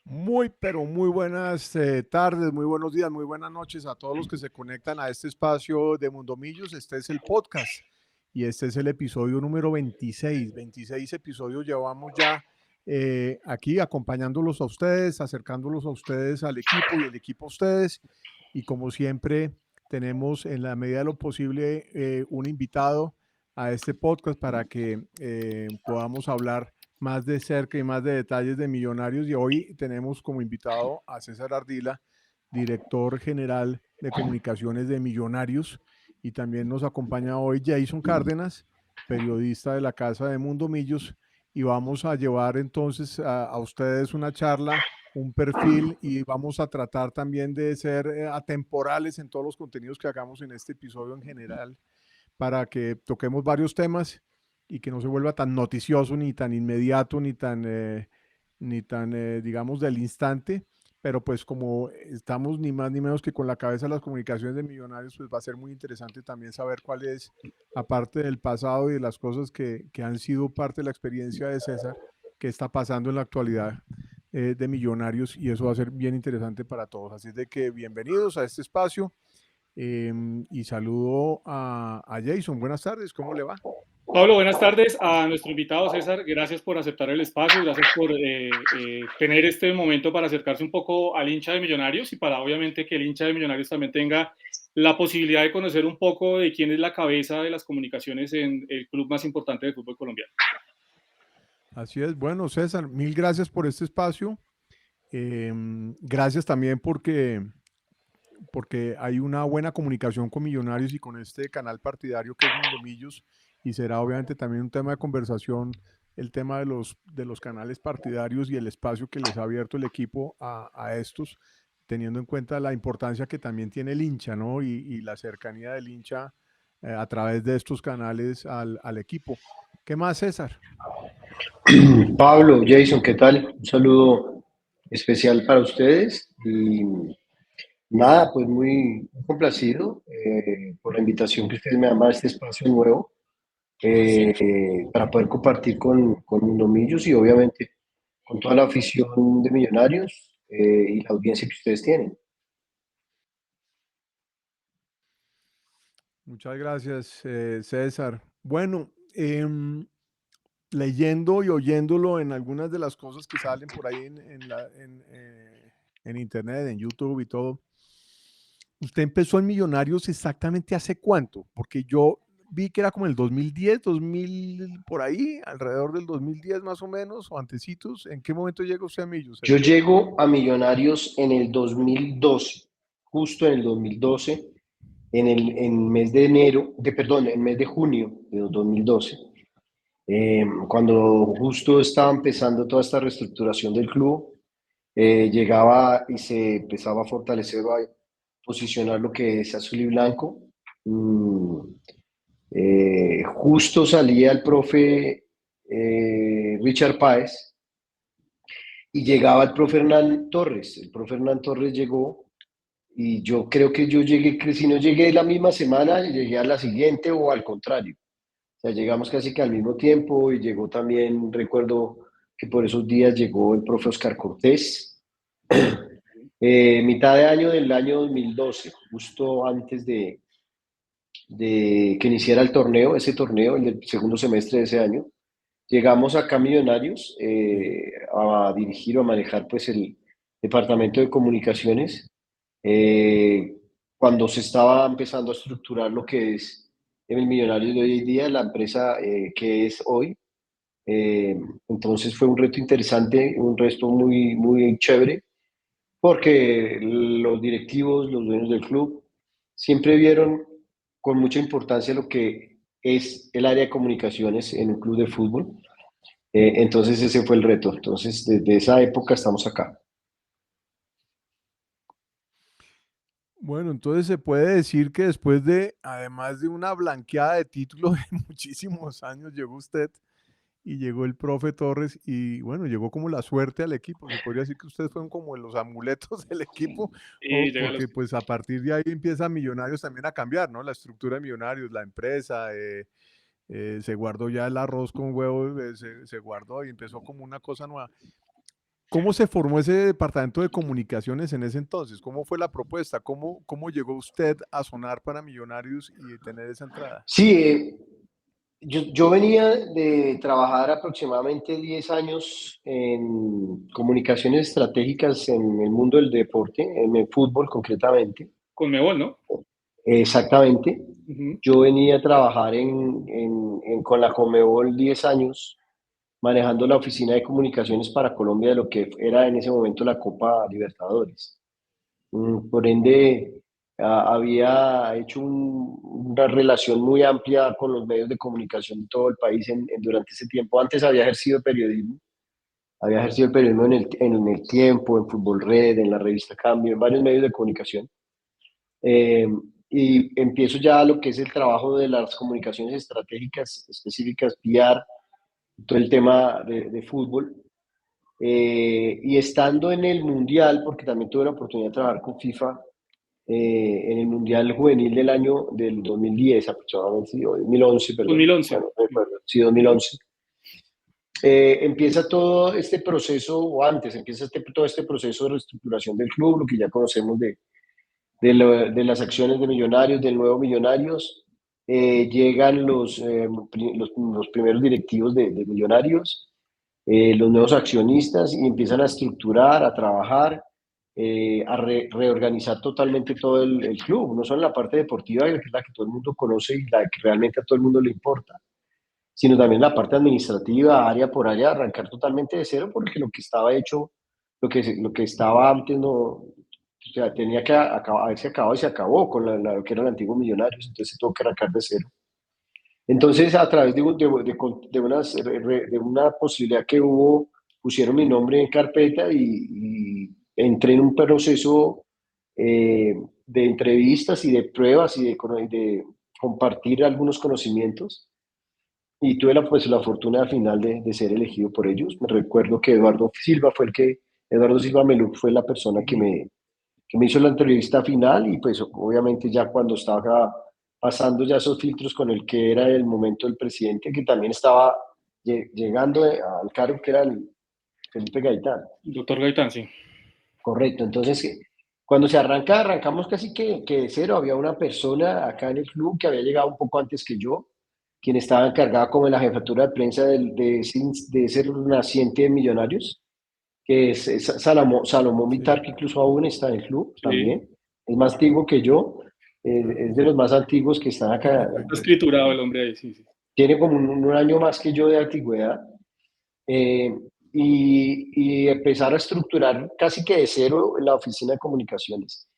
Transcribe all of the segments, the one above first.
Muy, pero muy buenas tardes, muy buenos días, muy buenas noches a todos los que se conectan a este espacio de Mundomillos. Este es el podcast y este es el episodio número 26. 26 episodios llevamos ya aquí acompañándolos a ustedes, acercándolos a ustedes al equipo y el equipo a ustedes. Y como siempre, tenemos en la medida de lo posible un invitado a este podcast para que podamos hablar más de cerca y más de detalles de Millonarios. Y hoy tenemos como invitado a César Ardila, director general de comunicaciones de Millonarios. Y también nos acompaña hoy Jason Cárdenas, periodista de la Casa de Mundo Millos. Y vamos a llevar entonces a ustedes una charla, un perfil, y vamos a tratar también de ser atemporales en todos los contenidos que hagamos en este episodio en general, para que toquemos varios temas y que no se vuelva tan noticioso, ni tan inmediato, ni tan, digamos, del instante. Pero pues como estamos ni más ni menos que con la cabeza de las comunicaciones de Millonarios, pues va a ser muy interesante también saber cuál es, aparte del pasado y de las cosas que han sido parte de la experiencia de César, qué está pasando en la actualidad de Millonarios, y eso va a ser bien interesante para todos. Así es de que bienvenidos a este espacio. Y saludo a Jason. Buenas tardes, ¿cómo le va? Pablo, buenas tardes a nuestro invitado César. Gracias por aceptar el espacio, gracias por tener este momento para acercarse un poco al hincha de Millonarios y para obviamente que el hincha de Millonarios también tenga la posibilidad de conocer un poco de quién es la cabeza de las comunicaciones en el club más importante de fútbol colombiano. Así es. Bueno, César, mil gracias por este espacio. Gracias también porque hay una buena comunicación con Millonarios y con este canal partidario que es Mundomillos, y será obviamente también un tema de conversación el tema de los canales partidarios y el espacio que les ha abierto el equipo a estos, teniendo en cuenta la importancia que también tiene el hincha, ¿no? Y la cercanía del hincha a través de estos canales al equipo. ¿Qué más, César? Pablo, Jason, ¿qué tal? Un saludo especial para ustedes y nada, pues muy complacido por la invitación que ustedes me dan a este espacio nuevo para poder compartir con Mundomillos y obviamente con toda la afición de Millonarios y la audiencia que ustedes tienen. Muchas gracias, César. Bueno, leyendo y oyéndolo en algunas de las cosas que salen por ahí en internet, en YouTube y todo, ¿usted empezó en Millonarios exactamente hace cuánto? Porque yo vi que era como el 2010, 2000, por ahí, alrededor del 2010 más o menos, o antecitos. ¿En qué momento llega usted a Millos, Yo César? llego a Millonarios en el 2012, justo en el 2012, en mes de enero, perdón, en mes de junio de 2012. Cuando justo estaba empezando toda esta reestructuración del club, llegaba y se empezaba a fortalecer, a posicionar lo que es azul y blanco. Mm, Justo salía el profe Richard Páez y llegaba el profe Hernán Torres. El profe Hernán Torres llegó y yo creo que yo llegué, que si no llegué la misma semana, llegué a la siguiente o al contrario. O sea, llegamos casi que al mismo tiempo y llegó también, recuerdo que por esos días llegó el profe Oscar Cortés, mitad de año del año 2012, justo antes de que iniciara el torneo, ese torneo, el del segundo semestre de ese año. Llegamos acá a Millonarios Sí. a dirigir o a manejar pues el departamento de comunicaciones cuando se estaba empezando a estructurar lo que es el Millonarios de hoy en día, la empresa que es hoy. Eh, entonces fue un reto interesante, un reto muy, muy chévere, porque los directivos, los dueños del club, siempre vieron con mucha importancia lo que es el área de comunicaciones en un club de fútbol. Entonces ese fue el reto. Entonces desde esa época estamos acá. Bueno, entonces se puede decir que después de, además de una blanqueada de títulos de muchísimos años, llegó usted y llegó el profe Torres y bueno, llegó como la suerte al equipo. Se podría decir que ustedes fueron como los amuletos del equipo, Y llega a los... porque pues a partir de ahí empieza Millonarios también a cambiar, ¿no? La estructura de Millonarios, la empresa, se guardó ya el arroz con huevos, se guardó y empezó como una cosa nueva. ¿Cómo se formó ese departamento de comunicaciones en ese entonces? ¿Cómo fue la propuesta? ¿Cómo llegó usted a sonar para Millonarios y tener esa entrada? Sí, yo venía de trabajar aproximadamente 10 años en comunicaciones estratégicas en el mundo del deporte, en el fútbol concretamente. Con Mebol, ¿no? Exactamente. Ujú. Yo venía a trabajar con la Conmebol 10 años, manejando la oficina de comunicaciones para Colombia de lo que era en ese momento la Copa Libertadores. Por ende, había hecho una relación muy amplia con los medios de comunicación de todo el país durante ese tiempo. Antes había ejercido el periodismo en el Tiempo, en Fútbol Red, en la revista Cambio, en varios medios de comunicación. Eh, y empiezo ya lo que es el trabajo de las comunicaciones estratégicas específicas, PR, todo el tema de fútbol. Y estando en el Mundial, porque también tuve la oportunidad de trabajar con FIFA, en el Mundial Juvenil del año del 2010 aproximadamente, sí, o 2011, perdón, 2011. bueno, no recuerdo, sí, 2011. Empieza todo este proceso, o antes, empieza todo este proceso de reestructuración del club, lo que ya conocemos de las acciones de Millonarios, del nuevo Millonarios. Llegan los primeros directivos de Millonarios, los nuevos accionistas y empiezan a estructurar, a trabajar, a reorganizar totalmente todo el club, no solo la parte deportiva, que es la que todo el mundo conoce y la que realmente a todo el mundo le importa, sino también la parte administrativa, área por área, arrancar totalmente de cero, porque lo que estaba hecho, lo que estaba antes, no, o sea, tenía que haberse acabado y se acabó con lo que era el antiguo Millonarios, entonces se tuvo que arrancar de cero. Entonces, a través de una posibilidad que hubo, pusieron mi nombre en carpeta y entré en un proceso de entrevistas y de pruebas y de compartir algunos conocimientos. Y tuve la fortuna al final de ser elegido por ellos. Me recuerdo que Eduardo Silva Meluc fue la persona que me hizo la entrevista final y pues obviamente ya cuando estaba pasando ya esos filtros con el que era el momento del presidente, que también estaba llegando al cargo que era el Felipe Gaitán. Doctor Gaitán, sí. Correcto, entonces cuando arrancamos casi que de cero. Había una persona acá en el club que había llegado un poco antes que yo, quien estaba encargada como de la jefatura de prensa de ser naciente de Millonarios, que es Salomón Vitar, que incluso aún está en el club Sí. también. Es más antiguo que yo, es de los más antiguos que están acá. Está escriturado el hombre ahí, sí, sí. Tiene como un año más que yo de antigüedad. eh, y empezar a estructurar casi que de cero la oficina de comunicaciones.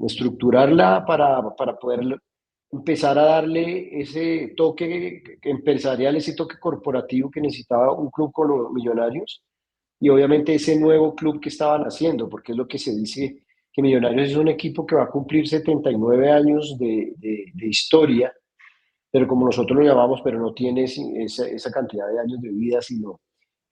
Estructurarla para poder empezar a darle ese toque empresarial, ese toque corporativo que necesitaba un club con los Millonarios y obviamente ese nuevo club que estaban haciendo, porque es lo que se dice, que Millonarios es un equipo que va a cumplir 79 años de historia, pero como nosotros lo llamamos, pero no tiene esa cantidad de años de vida, sino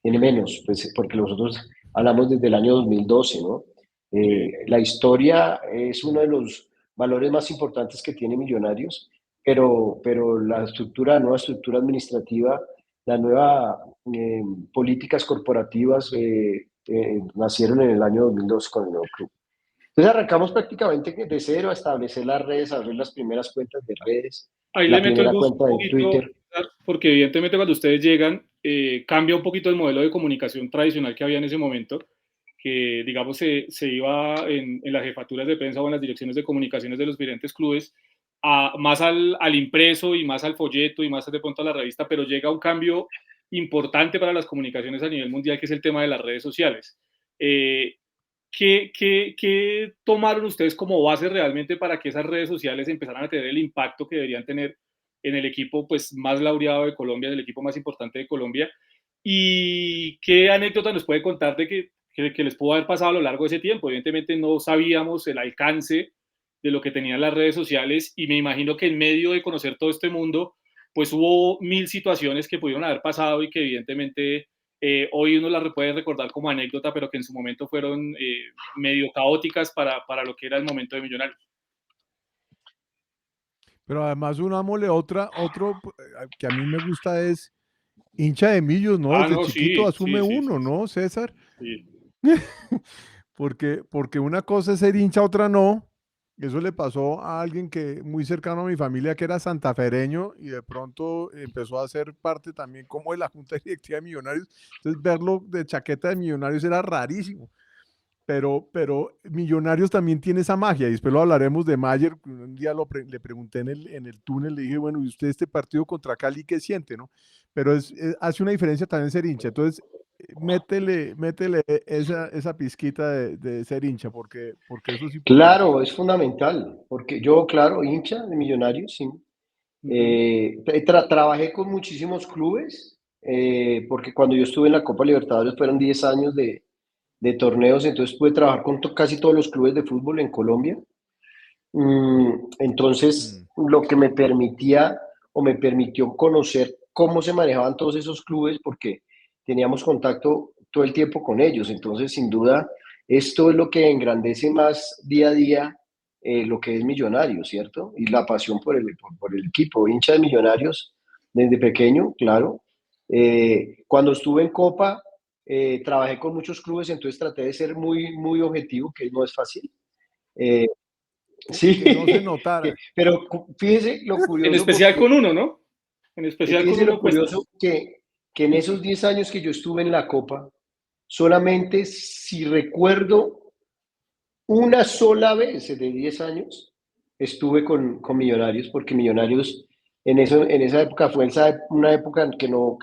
tiene menos, pues, porque nosotros hablamos desde el año 2012, ¿no? Sí. La historia es uno de los valores más importantes que tiene Millonarios, pero la nueva estructura administrativa, las nuevas políticas corporativas nacieron en el año 2012 con el nuevo club. Entonces arrancamos prácticamente de cero a establecer las redes, a abrir las primeras cuentas de redes, Ahí le la meto el primera voz cuenta un de poquito, Twitter. porque evidentemente cuando ustedes llegan, cambia un poquito el modelo de comunicación tradicional que había en ese momento, que digamos se iba en las jefaturas de prensa o en las direcciones de comunicaciones de los diferentes clubes, más al impreso y más al folleto y más de pronto a la revista, pero llega un cambio importante para las comunicaciones a nivel mundial, que es el tema de las redes sociales. Eh, ¿Qué tomaron ustedes como base realmente para que esas redes sociales empezaran a tener el impacto que deberían tener en el equipo pues, más laureado de Colombia, en el equipo más importante de Colombia? ¿Y qué anécdota nos puede contar de que les pudo haber pasado a lo largo de ese tiempo? Evidentemente no sabíamos el alcance de lo que tenían las redes sociales y me imagino que en medio de conocer todo este mundo, pues hubo mil situaciones que pudieron haber pasado y que evidentemente hoy uno las puede recordar como anécdota, pero que en su momento fueron medio caóticas para lo que era el momento de Millonarios. Pero además unámosle otro que a mí me gusta es hincha de Millos, ¿no? Ah, Desde no, chiquito sí, sí, asume sí, sí, uno, sí. ¿no, César? Sí. Porque una cosa es ser hincha, otra no. Eso le pasó a alguien que muy cercano a mi familia, que era santafereño y de pronto empezó a ser parte también como de la junta directiva de Millonarios. Entonces verlo de chaqueta de Millonarios era rarísimo. Pero Millonarios también tiene esa magia, y después lo hablaremos de Mayer. Un día le pregunté en el túnel, le dije, bueno, ¿y usted este partido contra Cali qué siente, no? Pero hace una diferencia también ser hincha. Entonces, métele esa pizquita de ser hincha, porque eso es importante. Claro, es fundamental, porque yo, claro, hincha de Millonarios, sí. Ujú. Trabajé con muchísimos clubes, porque cuando yo estuve en la Copa Libertadores fueron 10 años de torneos, entonces pude trabajar con casi todos los clubes de fútbol en Colombia. Entonces, Mm. lo que me permitía o me permitió conocer cómo se manejaban todos esos clubes, porque teníamos contacto todo el tiempo con ellos. Entonces, sin duda, esto es lo que engrandece más día a día lo que es Millonarios, ¿cierto? Y la pasión por el equipo, hincha de Millonarios desde pequeño, claro. Cuando estuve en Copa, trabajé con muchos clubes, entonces traté de ser muy objetivo, que no es fácil. Eh, Sí, Que no se notara. pero fíjese lo En curioso especial porque, con uno, ¿no? En especial con fíjese lo uno cuesta. curioso que en esos 10 años que yo estuve en la Copa, solamente si recuerdo una sola vez de 10 años, estuve con Millonarios, porque Millonarios en esa época fue una época que no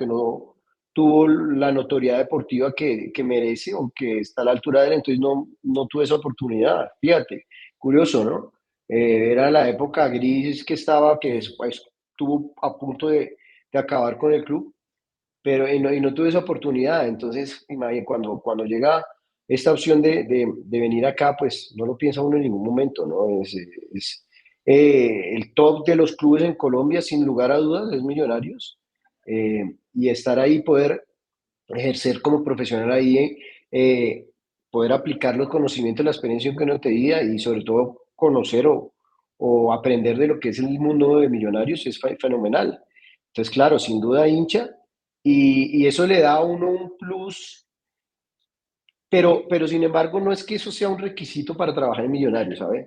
tuvo la notoriedad deportiva que merece o que está a la altura de él, entonces no tuve esa oportunidad. Fíjate, curioso, ¿no? Era la época gris que estaba, que Sí. después estuvo a punto de acabar con el club, pero y no tuve esa oportunidad. Entonces, cuando llega esta opción de venir acá, pues no lo piensa uno en ningún momento, ¿no? Es, el top de los clubes en Colombia, sin lugar a dudas, es Millonarios. Y estar ahí, poder ejercer como profesional ahí, poder aplicar los conocimientos, la experiencia que uno tenía y sobre todo conocer o aprender de lo que es el mundo de Millonarios es fenomenal. Entonces, claro, sin duda hincha y eso le da a uno un plus, pero sin embargo no es que eso sea un requisito para trabajar en Millonarios, ¿sabes?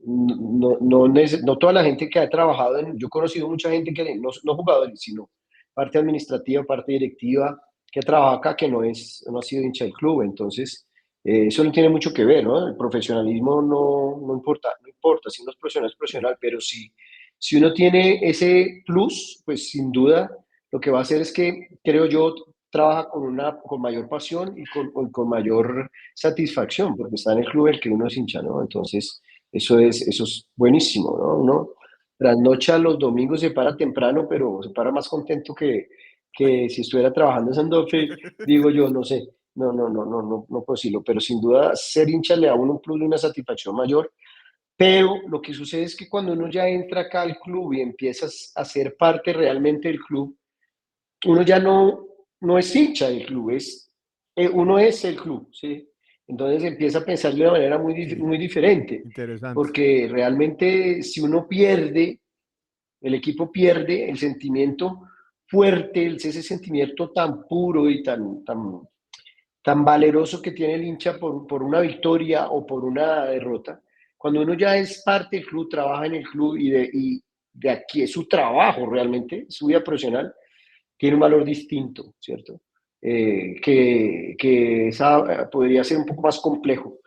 No toda la gente que ha trabajado yo he conocido mucha gente que no jugadores, sino parte administrativa, parte directiva, que trabaja acá, que no ha sido hincha del club. Entonces, eso no tiene mucho que ver, ¿no? El profesionalismo no importa, si uno es profesional es Sí. profesional, pero si uno tiene ese plus, pues sin duda lo que va a hacer es que, creo yo, trabaja con mayor pasión y con mayor satisfacción, porque está en el club del que uno es hincha, ¿no? Entonces, eso es buenísimo, ¿no? Uno trasnocha los domingos, se para temprano, pero se para más contento que si estuviera trabajando en Sandofe, digo yo, no sé, no puedo decirlo, pero sin duda ser hincha le da a uno un plus y una satisfacción mayor. Pero lo que sucede es que cuando uno ya entra acá al club y empiezas a ser parte realmente del club, uno ya no es hincha del club, uno es el club, ¿sí? Entonces empieza a pensar de una manera Sí, muy diferente, interesante. porque realmente si uno pierde, el equipo pierde el sentimiento fuerte, ese sentimiento tan puro y tan valeroso que tiene el hincha por una victoria o por una derrota. Cuando uno ya es parte del club, trabaja en el club y de aquí es su trabajo realmente, su vida profesional, tiene un valor distinto, ¿cierto? Que esa podría ser un poco más complejo,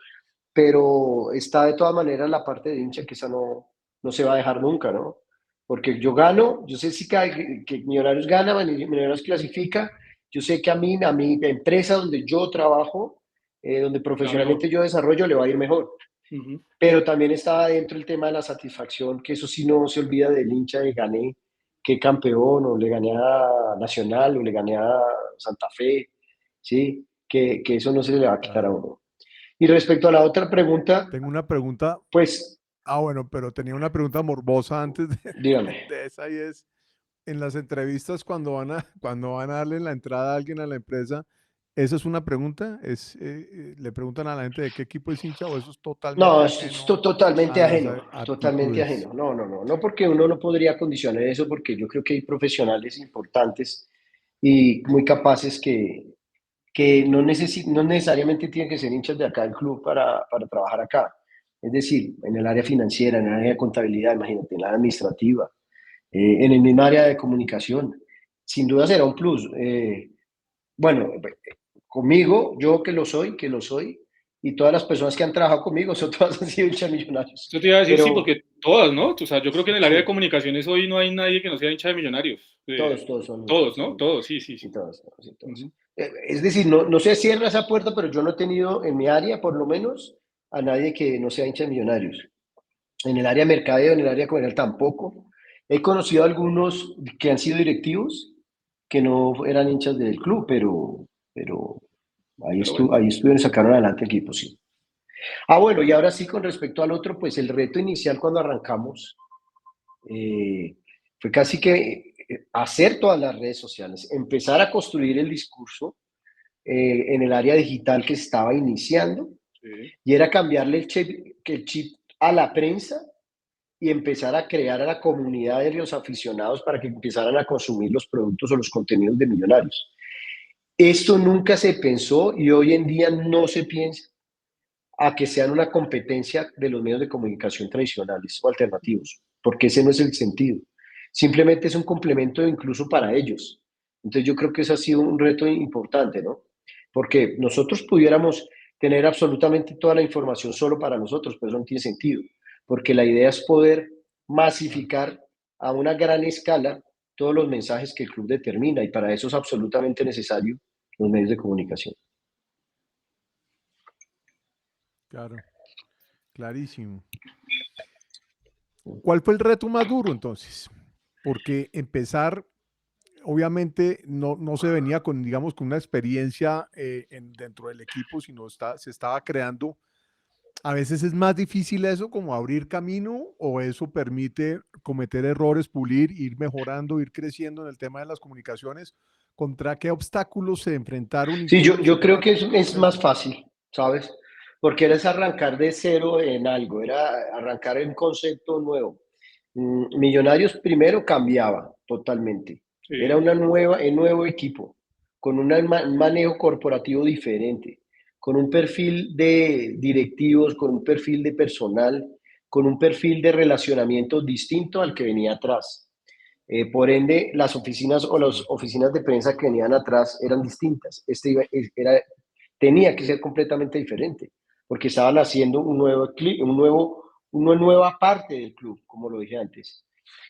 pero está de todas maneras la parte de hincha que esa no se va a dejar nunca, ¿no? Porque yo gano, yo sé si que Millonarios gana, Millonarios clasifica, yo sé que a mi empresa donde yo trabajo, donde La mejor. profesionalmente yo desarrollo, le va a ir mejor. Ujú. Pero también estaba dentro el tema de la satisfacción, que eso sí no se olvida del hincha de gané, que campeón, o le gané a Nacional, o le gané a Santa Fe, ¿sí? Que eso no se le va a quitar a Claro. uno. Y respecto a la otra pregunta, Tengo una pregunta. pues Bueno, pero tenía una pregunta morbosa antes dígame. de esa, y es, en las entrevistas cuando cuando van a darle la entrada a alguien a la empresa, ¿esa es una pregunta? ¿Le preguntan a la gente de qué equipo es hincha, o eso es totalmente No, es ajeno a totalmente las ajeno, totalmente aptitudes? ajeno. No porque uno no podría condicionar eso, porque yo creo que hay profesionales importantes y muy capaces que no necesariamente tienen que ser hinchas de acá del club para trabajar acá. Es decir, en el área financiera, en el área de contabilidad, imagínate, en la área administrativa, en el mismo área de comunicación. Sin duda será un plus. Bueno, conmigo, yo que lo soy, y todas las personas que han trabajado conmigo, son todas han sido hinchas millonarios. Eso te iba a decir, sí, Pero porque todas, ¿no? O sea, yo creo que en el área de sí, comunicaciones hoy no hay nadie que no sea hincha de Millonarios. todos Todos, ¿no? son, Todos, sí, sí, sí, sí. todos, sí, todos. Ujú. Es decir, no se cierra esa puerta, pero yo no he tenido en mi área, por lo menos, a nadie que no sea hincha de millonarios. En el área de mercadeo, en el área comercial tampoco. He conocido a algunos que han sido directivos que no eran hinchas del club, pero Pero bueno. ahí estuvieron y sacaron adelante el equipo, sí. Ah, bueno, y ahora sí, con respecto al otro, pues el reto inicial cuando arrancamos fue casi que hacer todas las redes sociales, empezar a construir el discurso en el área digital que se estaba iniciando, Sí. y era cambiarle el chip a la prensa y empezar a crear a la comunidad de los aficionados para que empezaran a consumir los productos o los contenidos de Millonarios. Esto nunca se pensó y hoy en día no se piensa a que sean una competencia de los medios de comunicación tradicionales o alternativos, porque ese no es el sentido. Simplemente es un complemento incluso para ellos. Entonces yo creo que eso ha sido un reto importante, ¿no? Porque nosotros pudiéramos tener absolutamente toda la información solo para nosotros, pero eso no tiene sentido, porque la idea es poder Claro, masificar a una gran escala todos los mensajes que el club determina, y para eso es absolutamente necesario los medios de comunicación. claro, clarísimo. ¿Cuál fue el reto más duro entonces? Porque empezar, obviamente, no se venía con, digamos, con una experiencia dentro del equipo, sino se estaba creando. A veces es más difícil eso, como abrir camino, o eso permite cometer errores, pulir, ir mejorando, ir creciendo en el tema de las comunicaciones. ¿Contra qué obstáculos se enfrentaron y Sí, cómo yo creo superaron que ese es más proceso? fácil, ¿sabes? Porque era arrancar de cero en algo, era arrancar en un concepto nuevo. Millonarios primero cambiaba totalmente. Era Sí. un nuevo equipo, con un manejo corporativo diferente, con un perfil de directivos, con un perfil de personal, con un perfil de relacionamiento distinto al que venía atrás. Por ende, las oficinas o las Sí, oficinas de prensa que venían atrás eran distintas. Tenía que ser completamente diferente, porque estaban haciendo una nueva parte del club, como lo dije antes.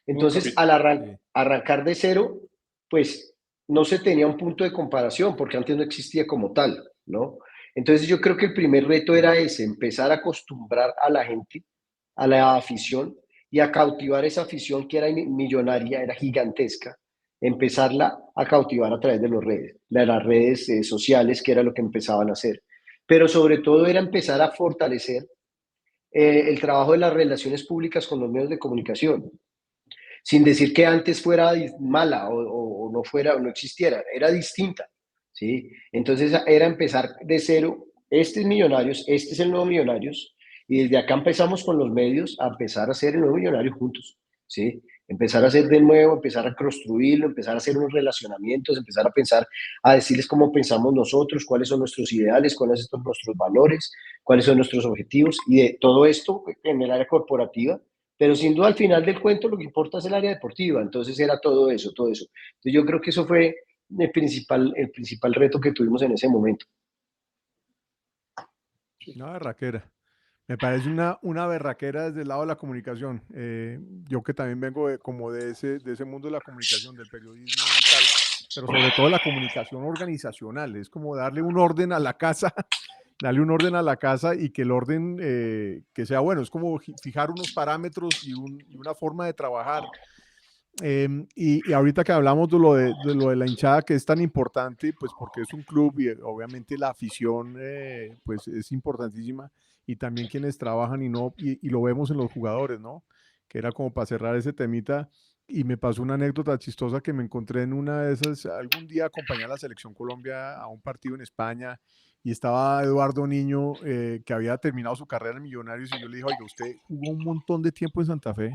Nuevo Entonces, capítulo. sí, arrancar de cero, pues no se tenía un punto de comparación, porque antes no existía como tal, ¿no? Entonces yo creo que el primer reto era sí. ese, empezar a acostumbrar a la gente, a la afición, y a cautivar esa afición que era millonaria, era gigantesca, empezarla a cautivar a través de las redes sociales, que era lo que empezaban a hacer. Pero sobre todo era empezar a fortalecer el trabajo de las relaciones públicas con los medios de comunicación, sin decir que antes fuera mala o no fuera o no existiera, era distinta, ¿sí? Entonces era empezar de cero, este es Millonarios, este es el nuevo Millonarios, y desde acá empezamos con los medios a empezar a hacer el nuevo Millonarios juntos, ¿sí? Empezar a hacer de nuevo, empezar a construirlo, empezar a hacer unos relacionamientos, empezar a pensar, a decirles cómo pensamos nosotros, cuáles son nuestros ideales, cuáles son nuestros valores, cuáles son nuestros objetivos, y de todo esto en el área corporativa, pero sin duda al final del cuento lo que importa es el área deportiva, entonces era todo eso, todo eso. Entonces yo creo que eso fue el principal reto que tuvimos en ese momento. Una berraquera. Me parece una berraquera desde el lado de la comunicación. Yo que también vengo como de ese mundo de la comunicación, del periodismo y tal, pero sobre todo la comunicación organizacional. Es como darle un orden a la casa, darle un orden a la casa y que el orden que sea bueno. Es como fijar unos parámetros y una forma de trabajar. Y ahorita que hablamos de lo de la hinchada, que es tan importante, pues porque es un club y obviamente la afición pues es importantísima, y también quienes trabajan y no, y lo vemos en los jugadores, ¿no? Que era como para cerrar ese temita. y me pasó una anécdota chistosa que me encontré en una de esas, algún día acompañé a la Selección Colombia a un partido en España y estaba Eduardo Niño, que había terminado su carrera en Millonarios, y yo le dije, oiga, usted jugó un montón de tiempo en Santa Fe,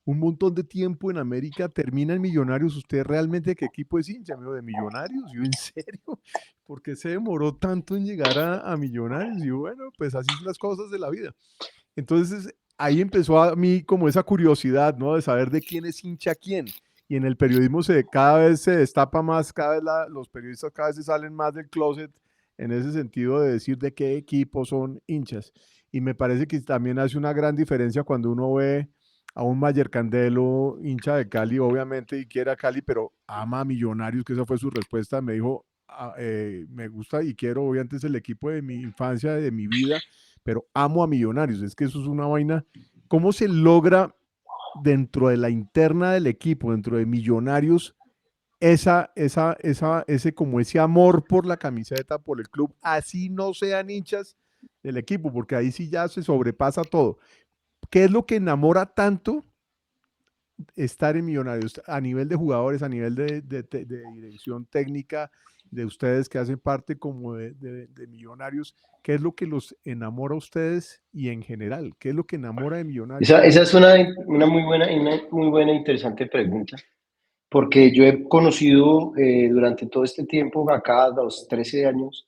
un montón de tiempo en América, termina en Millonarios, ¿usted realmente de qué equipo es hincha? Me dijo, ¿de Millonarios? Yo, ¿en serio? ¿Por qué se demoró tanto en llegar a Millonarios? Y yo, bueno, pues así son las cosas de la vida. Entonces ahí empezó a mí como esa curiosidad, ¿no? De saber de quién es hincha quién. Y en el periodismo cada vez se destapa más, cada vez los periodistas cada vez se salen más del closet en ese sentido de decir de qué equipo son hinchas. Y me parece que también hace una gran diferencia cuando uno ve a un Mayer Candelo, hincha de Cali, obviamente, y quiere a Cali, pero ama a Millonarios, que esa fue su respuesta. Me dijo, me gusta y quiero, obviamente es el equipo de mi infancia, de mi vida, pero amo a Millonarios. Es que eso es una vaina. ¿Cómo se logra dentro de la interna del equipo, dentro de Millonarios, como ese amor por la camiseta, por el club, así no sean hinchas del equipo, porque ahí sí ya se sobrepasa todo? ¿Qué es lo que enamora tanto estar en Millonarios a nivel de jugadores, a nivel de dirección técnica, de ustedes que hacen parte como de Millonarios? ¿Qué es lo que los enamora a ustedes y en general? ¿Qué es lo que enamora de Millonarios? Esa es una muy buena e interesante pregunta, porque yo he conocido durante todo este tiempo, acá, los 13 años,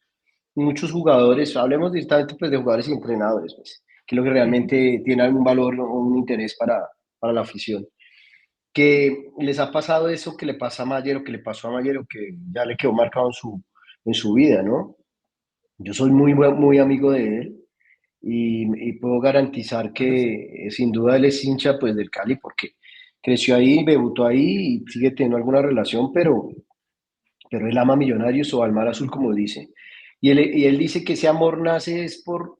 muchos jugadores, hablemos directamente pues, de jugadores y entrenadores, pues, que es lo que Ujú. realmente tiene algún valor o un interés para la afición, que les ha pasado eso que le pasa a Mayer o que le pasó a Mayer o que ya le quedó marcado en su vida, ¿no? Yo soy muy amigo de él y puedo garantizar Sí. que sin duda él es hincha pues del Cali porque creció ahí, debutó ahí y sigue teniendo alguna relación, pero él ama Millonarios o al Mar Azul como dice. Y él dice que ese amor nace es por,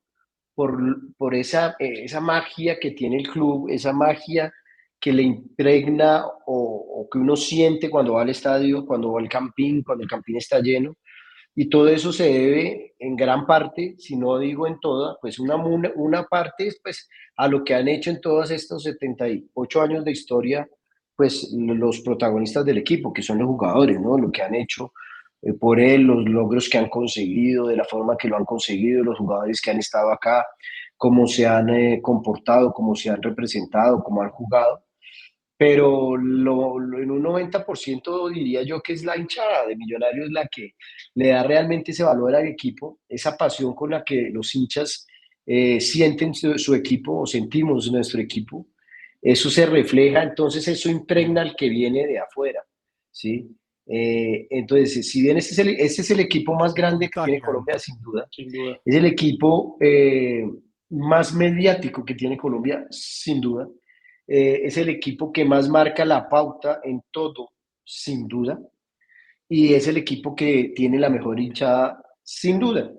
por esa magia que tiene el club, esa magia que le impregna o que uno siente cuando va al estadio, cuando va al campín, cuando el campín está lleno. Y todo eso se debe en gran parte, si no digo en toda, pues una parte es pues a lo que han hecho en todos estos 78 años de historia, pues los protagonistas del equipo, que son los jugadores, ¿no? Lo que han hecho por él, los logros que han conseguido, de la forma que lo han conseguido, los jugadores que han estado acá, cómo se han comportado, cómo se han representado, cómo han jugado, pero en un 90% diría yo que es la hinchada de Millonarios la que le da realmente ese valor al equipo, esa pasión con la que los hinchas sienten su equipo o sentimos nuestro equipo. Eso se refleja, entonces eso impregna al que viene de afuera, ¿sí? Entonces, si bien ese es el equipo más grande que tiene Contagia, Colombia, sin duda, sin duda. es el equipo más mediático que tiene Colombia, sin duda. Es el equipo que más marca la pauta en todo, sin duda. Y es el equipo que tiene la mejor hinchada, sin duda.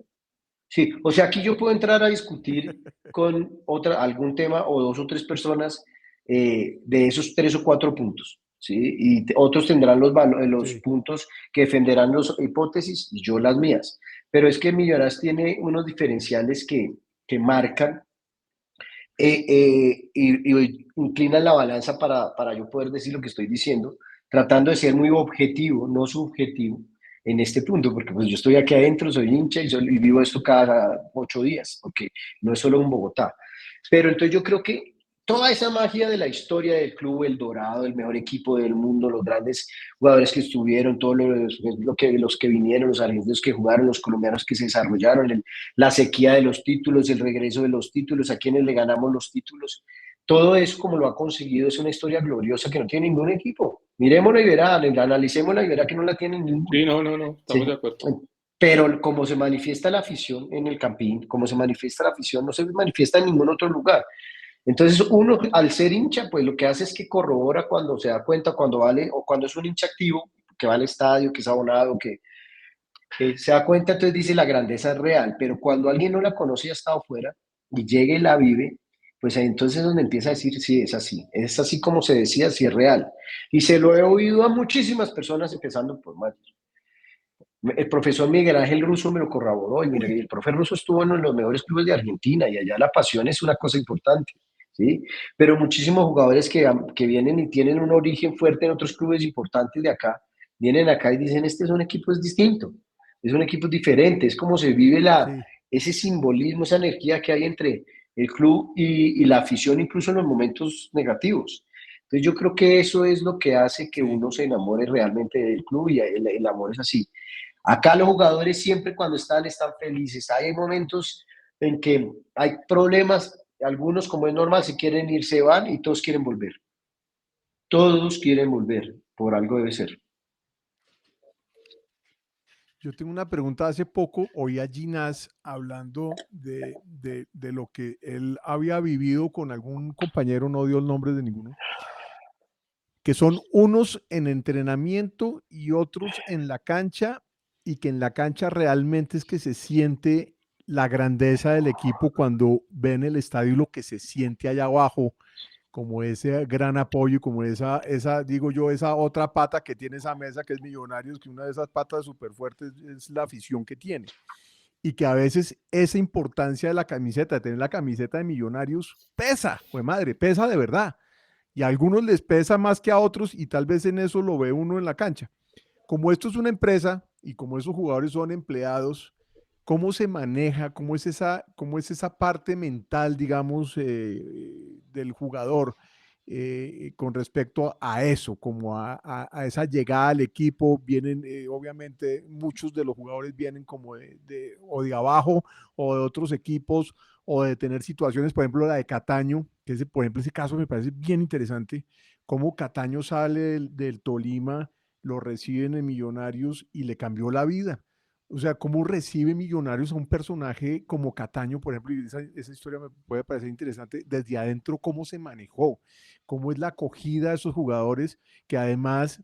Sí, o sea, aquí yo puedo entrar a discutir con algún tema o dos o tres personas de esos tres o cuatro puntos, ¿sí? Y otros tendrán los sí. puntos que defenderán las hipótesis y yo las mías. Pero es que Millonarios tiene unos diferenciales que marcan y inclinan la balanza para yo poder decir lo que estoy diciendo, tratando de ser muy objetivo, no subjetivo, en este punto, porque pues yo estoy aquí adentro, soy hincha y vivo esto cada 8 días, porque no es solo en Bogotá. Pero entonces yo creo que toda esa magia de la historia del club, el Dorado, el mejor equipo del mundo, los grandes jugadores que estuvieron, todos los que vinieron, los argentinos que jugaron, los colombianos que se desarrollaron, la sequía de los títulos, el regreso de los títulos, a quienes le ganamos los títulos. Todo eso, como lo ha conseguido, es una historia gloriosa que no tiene ningún equipo. Miremosla y verá, analicémosla y verá que no la tiene ninguno. Sí, no, estamos de ¿Sí? acuerdo. Pero como se manifiesta la afición en el Campín, como se manifiesta la afición, no se manifiesta en ningún otro lugar. Entonces uno al ser hincha, pues lo que hace es que corrobora cuando se da cuenta, cuando vale, o cuando es un hincha activo, que va al estadio, que es abonado, que se da cuenta, entonces dice la grandeza es real, pero cuando alguien no la conoce y ha estado fuera y llega y la vive, pues ahí entonces es donde empieza a decir, sí, es así como se decía, sí es real. Y se lo he oído a muchísimas personas, empezando por Mario. El profesor Miguel Ángel Russo me lo corroboró y mire, Uy, el profe Russo estuvo en los mejores clubes de Argentina y allá la pasión es una cosa importante, ¿sí? Pero muchísimos jugadores que vienen y tienen un origen fuerte en otros clubes importantes de acá, vienen acá y dicen, este es un equipo es distinto, es un equipo diferente, es como se vive Sí, ese simbolismo, esa energía que hay entre el club y la afición, incluso en los momentos negativos. Entonces yo creo que eso es lo que hace que sí. uno se enamore realmente del club y el amor es así. Acá los jugadores siempre cuando están felices. Hay momentos en que hay problemas, algunos como es normal, si quieren ir se van y todos quieren volver. Todos quieren volver, por algo debe ser. Yo tengo una pregunta. Hace poco oí a Ginás hablando de lo que él había vivido con algún compañero, no dio el nombre de ninguno, que son unos en entrenamiento y otros en la cancha, y que en la cancha realmente es que se siente la grandeza del equipo cuando ven el estadio y lo que se siente allá abajo, como ese gran apoyo, como digo yo, esa otra pata que tiene esa mesa que es Millonarios, que una de esas patas súper fuertes es la afición que tiene. Y que a veces esa importancia de la camiseta, de tener la camiseta de Millonarios, pesa, pues madre, pesa de verdad. Y a algunos les pesa más que a otros, y tal vez en eso lo ve uno en la cancha. Como esto es una empresa y como esos jugadores son empleados, ¿cómo se maneja? Cómo es esa parte mental, digamos, del jugador con respecto a eso, como a esa llegada al equipo? Vienen, obviamente, muchos de los jugadores vienen como o de abajo o de otros equipos, o de tener situaciones, por ejemplo, la de Cataño, que por ejemplo, ese caso me parece bien interesante, cómo Cataño sale del Tolima, lo reciben en Millonarios y le cambió la vida. O sea, cómo recibe Millonarios a un personaje como Cataño, por ejemplo, y esa historia me puede parecer interesante, desde adentro, cómo se manejó, cómo es la acogida de esos jugadores, que además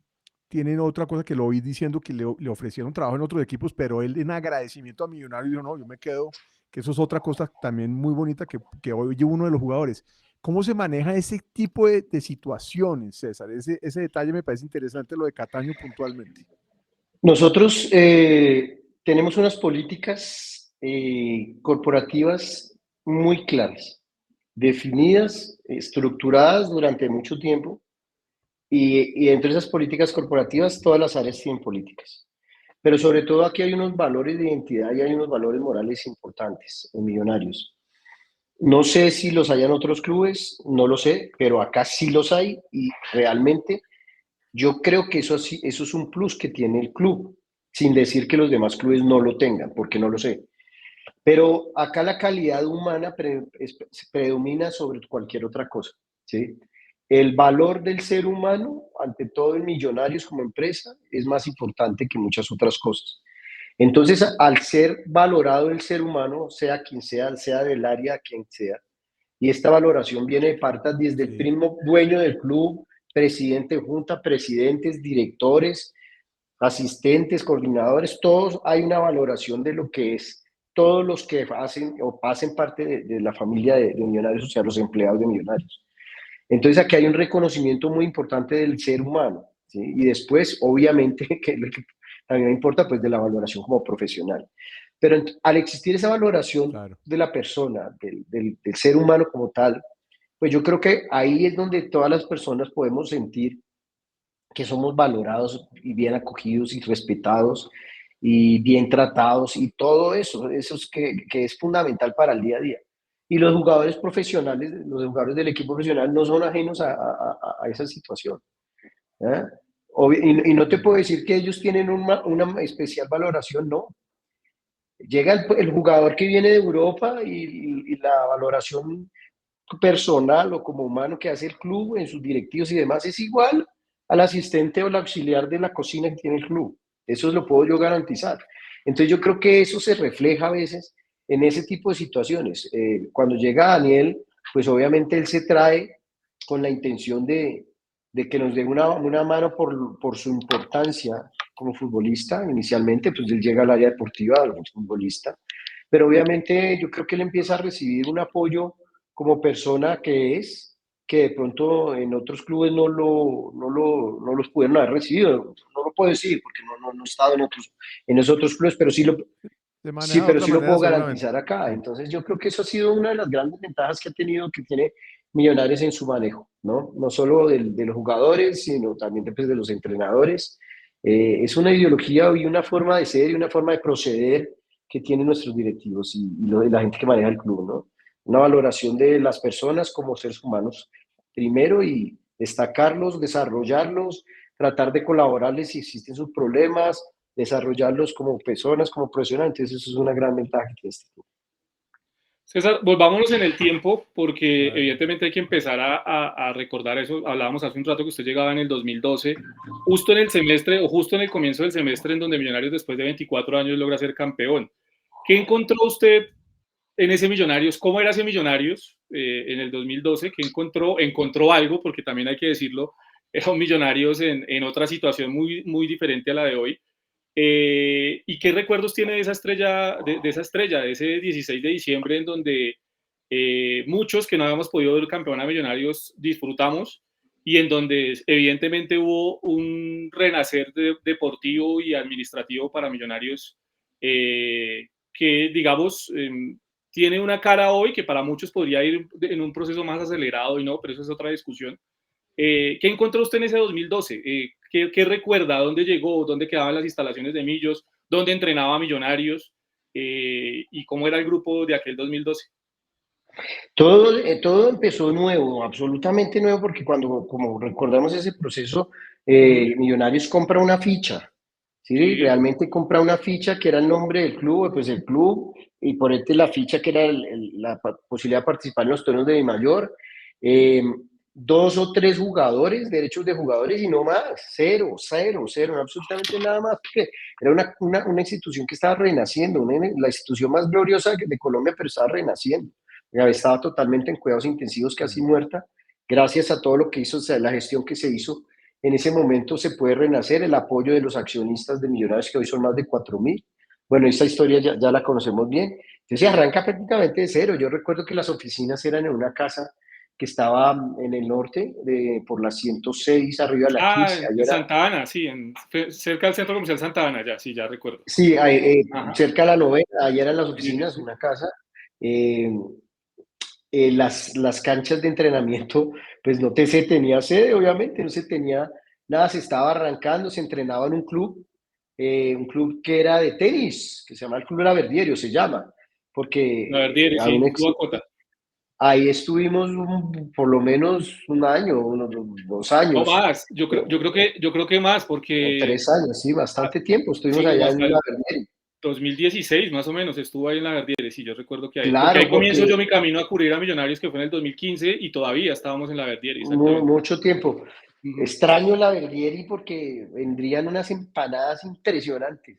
tienen otra cosa que lo oí diciendo, que le ofrecieron trabajo en otros equipos, pero él en agradecimiento a Millonarios dijo, no, yo me quedo, que eso es otra cosa también muy bonita que oye uno de los jugadores. ¿Cómo se maneja ese tipo de situaciones, César? Ese detalle me parece interesante, lo de Cataño puntualmente. Nosotros tenemos unas políticas corporativas muy claras, definidas, estructuradas durante mucho tiempo, y dentro de esas políticas corporativas todas las áreas tienen políticas. Pero sobre todo aquí hay unos valores de identidad y hay unos valores morales importantes en Millonarios. No sé si los hay en otros clubes, no lo sé, pero acá sí los hay y realmente yo creo que eso es un plus que tiene el club, sin decir que los demás clubes no lo tengan, porque no lo sé. Pero acá la calidad humana predomina sobre cualquier otra cosa, ¿sí? El valor del ser humano, ante todo en Millonarios como empresa, es más importante que muchas otras cosas. Entonces, al ser valorado el ser humano, sea quien sea, sea del área quien sea, y esta valoración viene de partes desde el Sí, primo dueño del club, presidente de junta, presidentes, directores, asistentes, coordinadores, todos hay una valoración de lo que es todos los que hacen o pasen parte de la familia de Millonarios, o sea, los empleados de Millonarios. Entonces aquí hay un reconocimiento muy importante del ser humano, ¿sí? Y después, obviamente, que es lo que también me importa, pues de la valoración como profesional. Pero al existir esa valoración claro. de la persona, del ser humano como tal, pues yo creo que ahí es donde todas las personas podemos sentir que somos valorados y bien acogidos y respetados y bien tratados y todo eso, eso es que es fundamental para el día a día. Y los jugadores profesionales, los jugadores del equipo profesional no son ajenos a esa situación. ¿Eh? Y no te puedo decir que ellos tienen una especial valoración, no. Llega el jugador que viene de Europa y la valoración personal o como humano que hace el club en sus directivos y demás es igual al asistente o el auxiliar de la cocina que tiene el club. Eso lo puedo yo garantizar. Entonces yo creo que eso se refleja a veces en ese tipo de situaciones. Cuando llega Daniel, pues obviamente él se trae con la intención de que nos dé una mano por su importancia como futbolista. Inicialmente, pues él llega al área deportiva como futbolista, pero obviamente yo creo que él empieza a recibir un apoyo como persona que de pronto en otros clubes no los pudieron haber recibido. No lo puedo decir porque no he estado en esos otros clubes, pero Se sí, maneja de pero otra sí lo manera puedo seguramente. garantizar acá. Sí. Entonces yo creo que eso ha sido una de las grandes ventajas que ha tenido, que tiene Millonarios en su manejo, ¿no? No solo de los jugadores, sino también después de los entrenadores. Es una ideología y una forma de ser y una forma de proceder que tienen nuestros directivos y la gente que maneja el club, ¿no? Una valoración de las personas como seres humanos primero y destacarlos, desarrollarlos, tratar de colaborarles si existen sus problemas, desarrollarlos como personas, como profesionales. Entonces eso es una gran ventaja que tiene este club. César, volvámonos en el tiempo, porque Vale. evidentemente hay que empezar a recordar eso. Hablábamos hace un rato que usted llegaba en el 2012, justo en el semestre o justo en el comienzo del semestre en donde Millonarios después de 24 años logra ser campeón. ¿Qué encontró usted en ese Millonarios? ¿Cómo era ese Millonarios en el 2012? ¿Qué encontró? ¿Encontró algo? Porque también hay que decirlo, era un Millonarios en otra situación muy, muy diferente a la de hoy. ¿Y qué recuerdos tiene de esa estrella, de ese 16 de diciembre en donde muchos que no habíamos podido ver campeón a Millonarios disfrutamos y en donde evidentemente hubo un renacer deportivo y administrativo para Millonarios que, digamos, tiene una cara hoy que para muchos podría ir en un proceso más acelerado y no, pero eso es otra discusión. ¿Qué encontró usted en ese 2012? ¿Qué recuerda? ¿Dónde llegó? ¿Dónde quedaban las instalaciones de Millos? ¿Dónde entrenaba Millonarios? ¿Y cómo era el grupo de aquel 2012? Todo empezó nuevo, absolutamente nuevo, porque cuando, como recordamos ese proceso, Uh -huh. Millonarios compra una ficha, ¿sí? Sí, Realmente compra una ficha que era el nombre del club, pues el club, y por este la ficha que era la posibilidad de participar en los torneos de mayor, dos o tres jugadores, derechos de jugadores y no más, cero, cero, cero, absolutamente nada más, porque era una institución que estaba renaciendo, la institución más gloriosa de Colombia, pero estaba renaciendo. Estaba totalmente en cuidados intensivos, casi muerta. Gracias a todo lo que hizo, o sea, la gestión que se hizo, en ese momento se puede renacer, el apoyo de los accionistas de Millonarios, que hoy son más de 4.000. Bueno, esta historia ya la conocemos bien. Entonces arranca prácticamente de cero. Yo recuerdo que las oficinas eran en una casa que estaba en el norte, por la 106, arriba de la 15. en Santa Ana, sí, cerca del Centro Comercial Santa Ana, ya, sí, ya recuerdo. Sí, Ajá. cerca de la novena, ahí eran las Sí, sí, oficinas, sí. una casa. Eh, las canchas de entrenamiento, pues no se tenía sede, obviamente, no se tenía nada, se estaba arrancando, se entrenaba en un club que era de tenis, que se llama el Club La Verdiero, se llama, La porque Verdiere, sí, Cota. ahí estuvimos por lo menos un año, unos 2 años, No más, yo creo que más, o porque 3 años, sí, bastante tiempo estuvimos sí, como allá hasta en La el Verdiero. 2016 más o menos estuvo ahí en la Verdiere, sí, yo recuerdo que ahí, porque Claro, ahí comienzo yo porque mi camino a cubrir a Millonarios que fue en el 2015 y todavía estábamos en la Verdiere, exactamente. mucho tiempo. Uh -huh. Extraño la Verdieri porque vendrían unas empanadas impresionantes.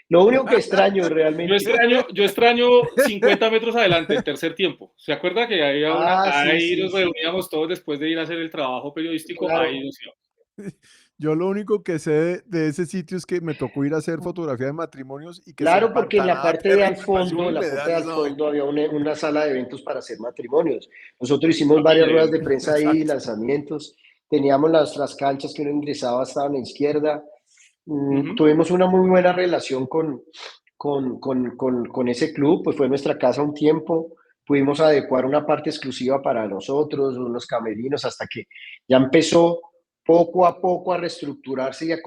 Lo único que extraño Yo realmente. extraño, yo extraño 50 metros adelante, el tercer tiempo. ¿Se acuerda que había Ah, sí, ahí sí, nos sí. reuníamos todos después de ir a hacer el trabajo periodístico? Ahí Claro, nos íbamos. Yo lo único que sé de ese sitio es que me tocó ir a hacer fotografía de matrimonios y que se claro, porque en la empantanaba parte de al terrible, parecía fondo, un en la parte de humedal al esa vaina. fondo había una sala de eventos para hacer matrimonios. Nosotros hicimos Ah, varias ruedas bien. de prensa ahí, Exacto. lanzamientos. Teníamos las canchas que uno ingresaba, estaban a la izquierda. Uh -huh. Tuvimos una muy buena relación con ese club, pues fue nuestra casa un tiempo. Pudimos adecuar una parte exclusiva para nosotros, unos camerinos, hasta que ya empezó poco a poco a reestructurarse y a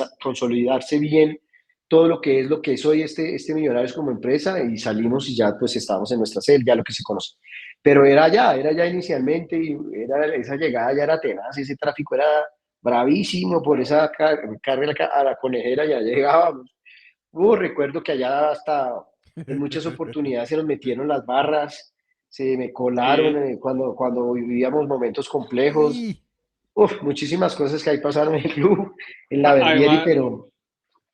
consolidarse bien todo lo que es hoy este Millonarios como empresa, y salimos y ya pues estábamos en nuestra sede, ya lo que se conoce. Pero era ya inicialmente, y esa llegada ya era tenaz, ese tráfico era bravísimo por esa carrera a la Conejera, ya llegábamos. Recuerdo que allá hasta en muchas oportunidades se nos metieron las barras, se me colaron Sí. cuando vivíamos momentos complejos. Y Muchísimas cosas que ahí pasaron en el club, en la Verdieri, Además, pero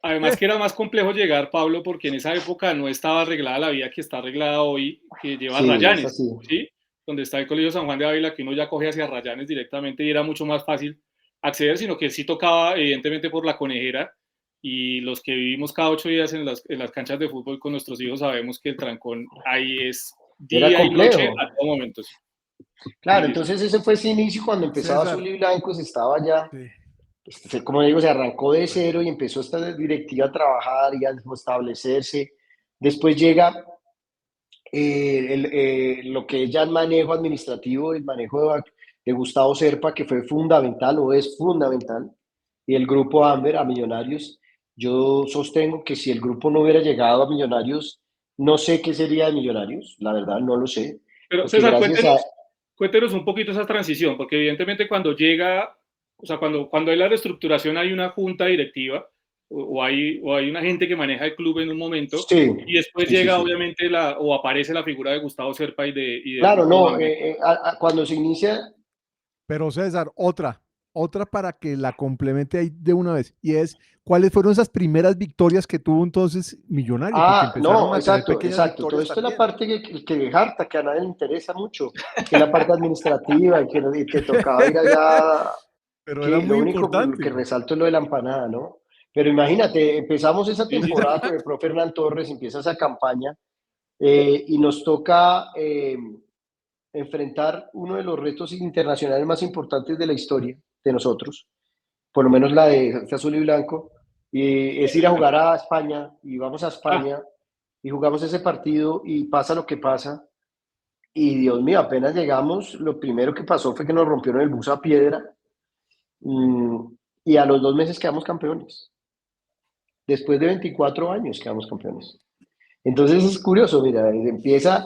además que era más complejo llegar, Pablo, porque en esa época no estaba arreglada la vía que está arreglada hoy, que lleva a sí, es Rayanes, así. ¿sí? Donde está el Colegio San Juan de Ávila, que uno ya coge hacia Rayanes directamente y era mucho más fácil acceder, sino que sí tocaba, evidentemente, por la Conejera. Y los que vivimos cada 8 días en las canchas de fútbol con nuestros hijos sabemos que el trancón ahí es Era día y noche complejo. a todo momento. Sí, Claro, sí, sí. entonces ese fue ese inicio cuando empezaba Azul César, y Blanco, se estaba ya, sí, como digo, se arrancó de cero y empezó esta directiva a trabajar y a establecerse. Después llega lo que es ya el manejo administrativo, el manejo de Gustavo Serpa, que fue fundamental o es fundamental, y el grupo Amber a Millonarios. Yo sostengo que si el grupo no hubiera llegado a Millonarios, no sé qué sería de Millonarios, la verdad no lo sé, Pero porque César, gracias a... cuéntenos un poquito esa transición, porque evidentemente cuando llega, o sea, cuando hay la reestructuración hay una junta directiva o hay una gente que maneja el club en un momento Sí, y después sí, sí, llega sí. obviamente o aparece la figura de Gustavo Serpa y del Claro, grupo no, AMBE. cuando se inicia, Pero César, otra para que la complemente ahí de una vez, y es, ¿cuáles fueron esas primeras victorias que tuvo entonces Millonarios? Porque empezaron no, a tener exacto, pequeñas exacto. Todo victorias esto es la también. parte que harta, que a nadie le interesa mucho, que es la parte administrativa y que tocaba ir allá, Pero era que muy lo único que importante. resalto es lo de la empanada, ¿no? Pero imagínate, empezamos esa Sí, sí, temporada con el profe Hernán Torres, empieza esa campaña y nos toca enfrentar uno de los retos internacionales más importantes de la historia de nosotros, por lo menos la de Azul y Blanco, y es ir a jugar a España, y vamos a Ah, España, y jugamos ese partido, y pasa lo que pasa, y Dios mío, apenas llegamos, lo primero que pasó fue que nos rompieron el bus a piedra, mm, y a los 2 meses quedamos campeones. Después de 24 años quedamos campeones. Entonces es curioso, mira, empieza,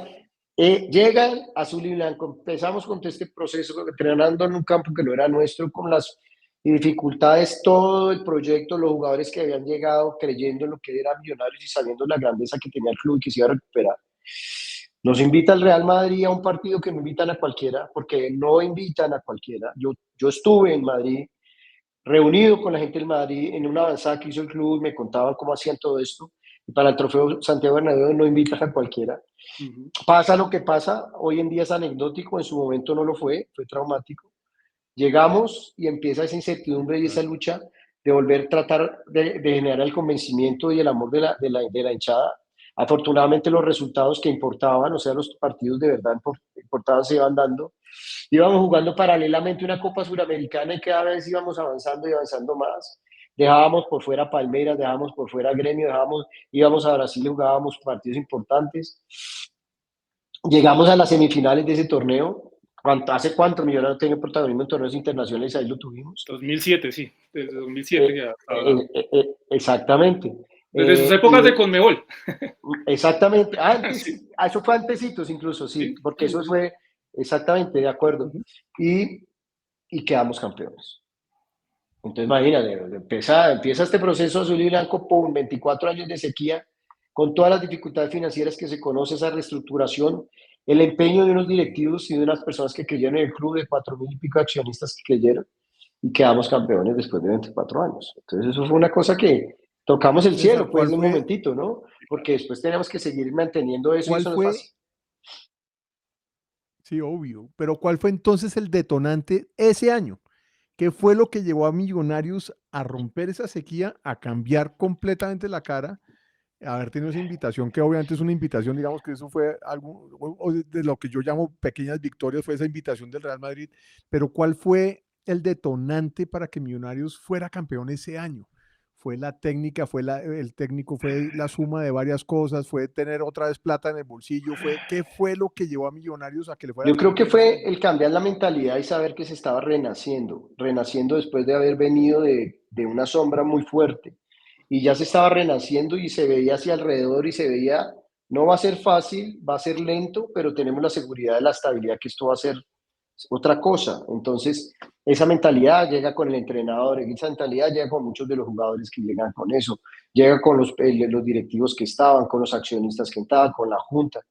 llegan Azul y Blanco, empezamos con todo este proceso, entrenando en un campo que no era nuestro, con las dificultades, todo el proyecto, los jugadores que habían llegado creyendo en lo que era Millonarios y sabiendo la grandeza que tenía el club y que se iba a recuperar. Nos invita el Real Madrid a un partido que no invitan a cualquiera, porque no invitan a cualquiera. Yo estuve en Madrid, reunido con la gente del Madrid en una avanzada que hizo el club y me contaban cómo hacían todo esto. Y para el trofeo Santiago Bernabéu no invitan a cualquiera. ujú. Pasa lo que pasa, hoy en día es anecdótico, en su momento no lo fue traumático. Llegamos y empieza esa incertidumbre y esa Claro. lucha de volver a tratar de generar el convencimiento y el amor de la hinchada. Afortunadamente los resultados que importaban, o sea, los partidos de verdad importaban, se iban dando. Íbamos jugando paralelamente una Copa Suramericana y cada vez íbamos avanzando y avanzando más. Dejábamos por fuera Palmeiras, dejábamos por fuera Gremio, íbamos a Brasil y jugábamos partidos importantes. Llegamos a las semifinales de ese torneo. ¿Hace cuánto Millonarios tiene protagonismo en torneos internacionales? Ahí lo tuvimos. 2007, sí, desde 2007 Eh, que hasta ahora. exactamente. Desde sus épocas de Y Conmebol. exactamente, Sí, eso fue antecitos incluso, sí, sí, porque sí, eso sí. fue exactamente de acuerdo. Ujú. Y, y quedamos campeones. Entonces, imagínate, empieza este proceso azul y blanco, ¡pum! 24 años de sequía, con todas las dificultades financieras que se conoce, esa reestructuración, el empeño de unos directivos y de unas personas que creyeron en el club, de 4.000 y pico accionistas que creyeron, y quedamos campeones después de 24 años. Entonces, eso fue una cosa que tocamos el César, cielo, pues, de un momentito, ¿no? Porque después tenemos que seguir manteniendo eso y cuál eso no es fue, fácil. sí, obvio, pero cuál fue entonces el detonante ese año? ¿Qué fue lo que llevó a Millonarios a romper esa sequía, a cambiar completamente la cara, a haber tenido esa invitación, que obviamente es una invitación, digamos que eso fue algo, o de lo que yo llamo pequeñas victorias, fue esa invitación del Real Madrid, pero ¿cuál fue el detonante para que Millonarios fuera campeón ese año? ¿Fue la técnica, el técnico, fue la suma de varias cosas, fue tener otra vez plata en el bolsillo, qué fue lo que llevó a Millonarios a que le fuera Yo tan creo que bien ese fue año? el cambiar la mentalidad y saber que se estaba renaciendo después de haber venido de una sombra muy fuerte. Y ya se estaba renaciendo y se veía hacia alrededor y se veía, no va a ser fácil, va a ser lento, pero tenemos la seguridad de la estabilidad que esto va a ser otra cosa. Entonces, esa mentalidad llega con el entrenador, esa mentalidad llega con muchos de los jugadores que llegan con eso, llega con los directivos que estaban, con los accionistas que estaban, con la junta,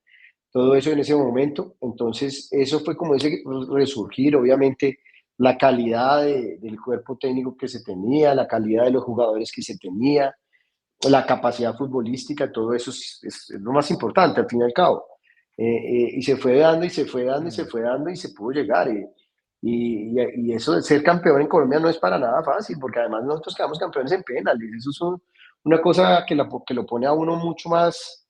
todo eso en ese momento. Entonces, eso fue como ese resurgir, obviamente, la calidad del cuerpo técnico que se tenía, la calidad de los jugadores que se tenía, la capacidad futbolística, todo eso es lo más importante al fin y al cabo. Y se fue dando y se fue dando y se Mm. fue dando y se pudo llegar. Y eso de ser campeón en Colombia no es para nada fácil, porque además nosotros quedamos campeones en penales. Eso es una cosa que lo pone a uno mucho más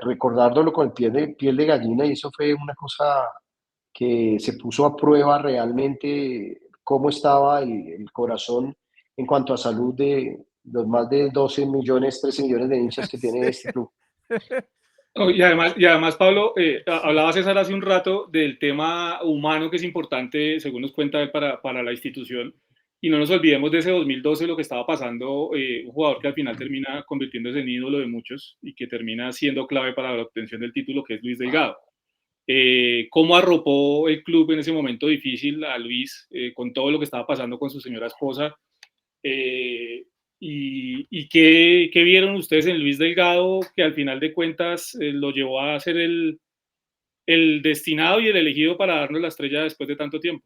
recordándolo con el piel de gallina, y eso fue una cosa que se puso a prueba realmente cómo estaba el corazón en cuanto a salud de los más de 12 millones, 13 millones de hinchas que tiene Sí. este club. Y además Pablo, hablaba César hace un rato del tema humano que es importante, según nos cuenta él, para la institución. Y no nos olvidemos de ese 2012, lo que estaba pasando, un jugador que al final termina convirtiéndose en ídolo de muchos y que termina siendo clave para la obtención del título, que es Luis Delgado. ¿Cómo arropó el club en ese momento difícil a Luis, con todo lo que estaba pasando con su señora esposa? ¿Y qué vieron ustedes en Luis Delgado que al final de cuentas lo llevó a ser el destinado y el elegido para darnos la estrella después de tanto tiempo?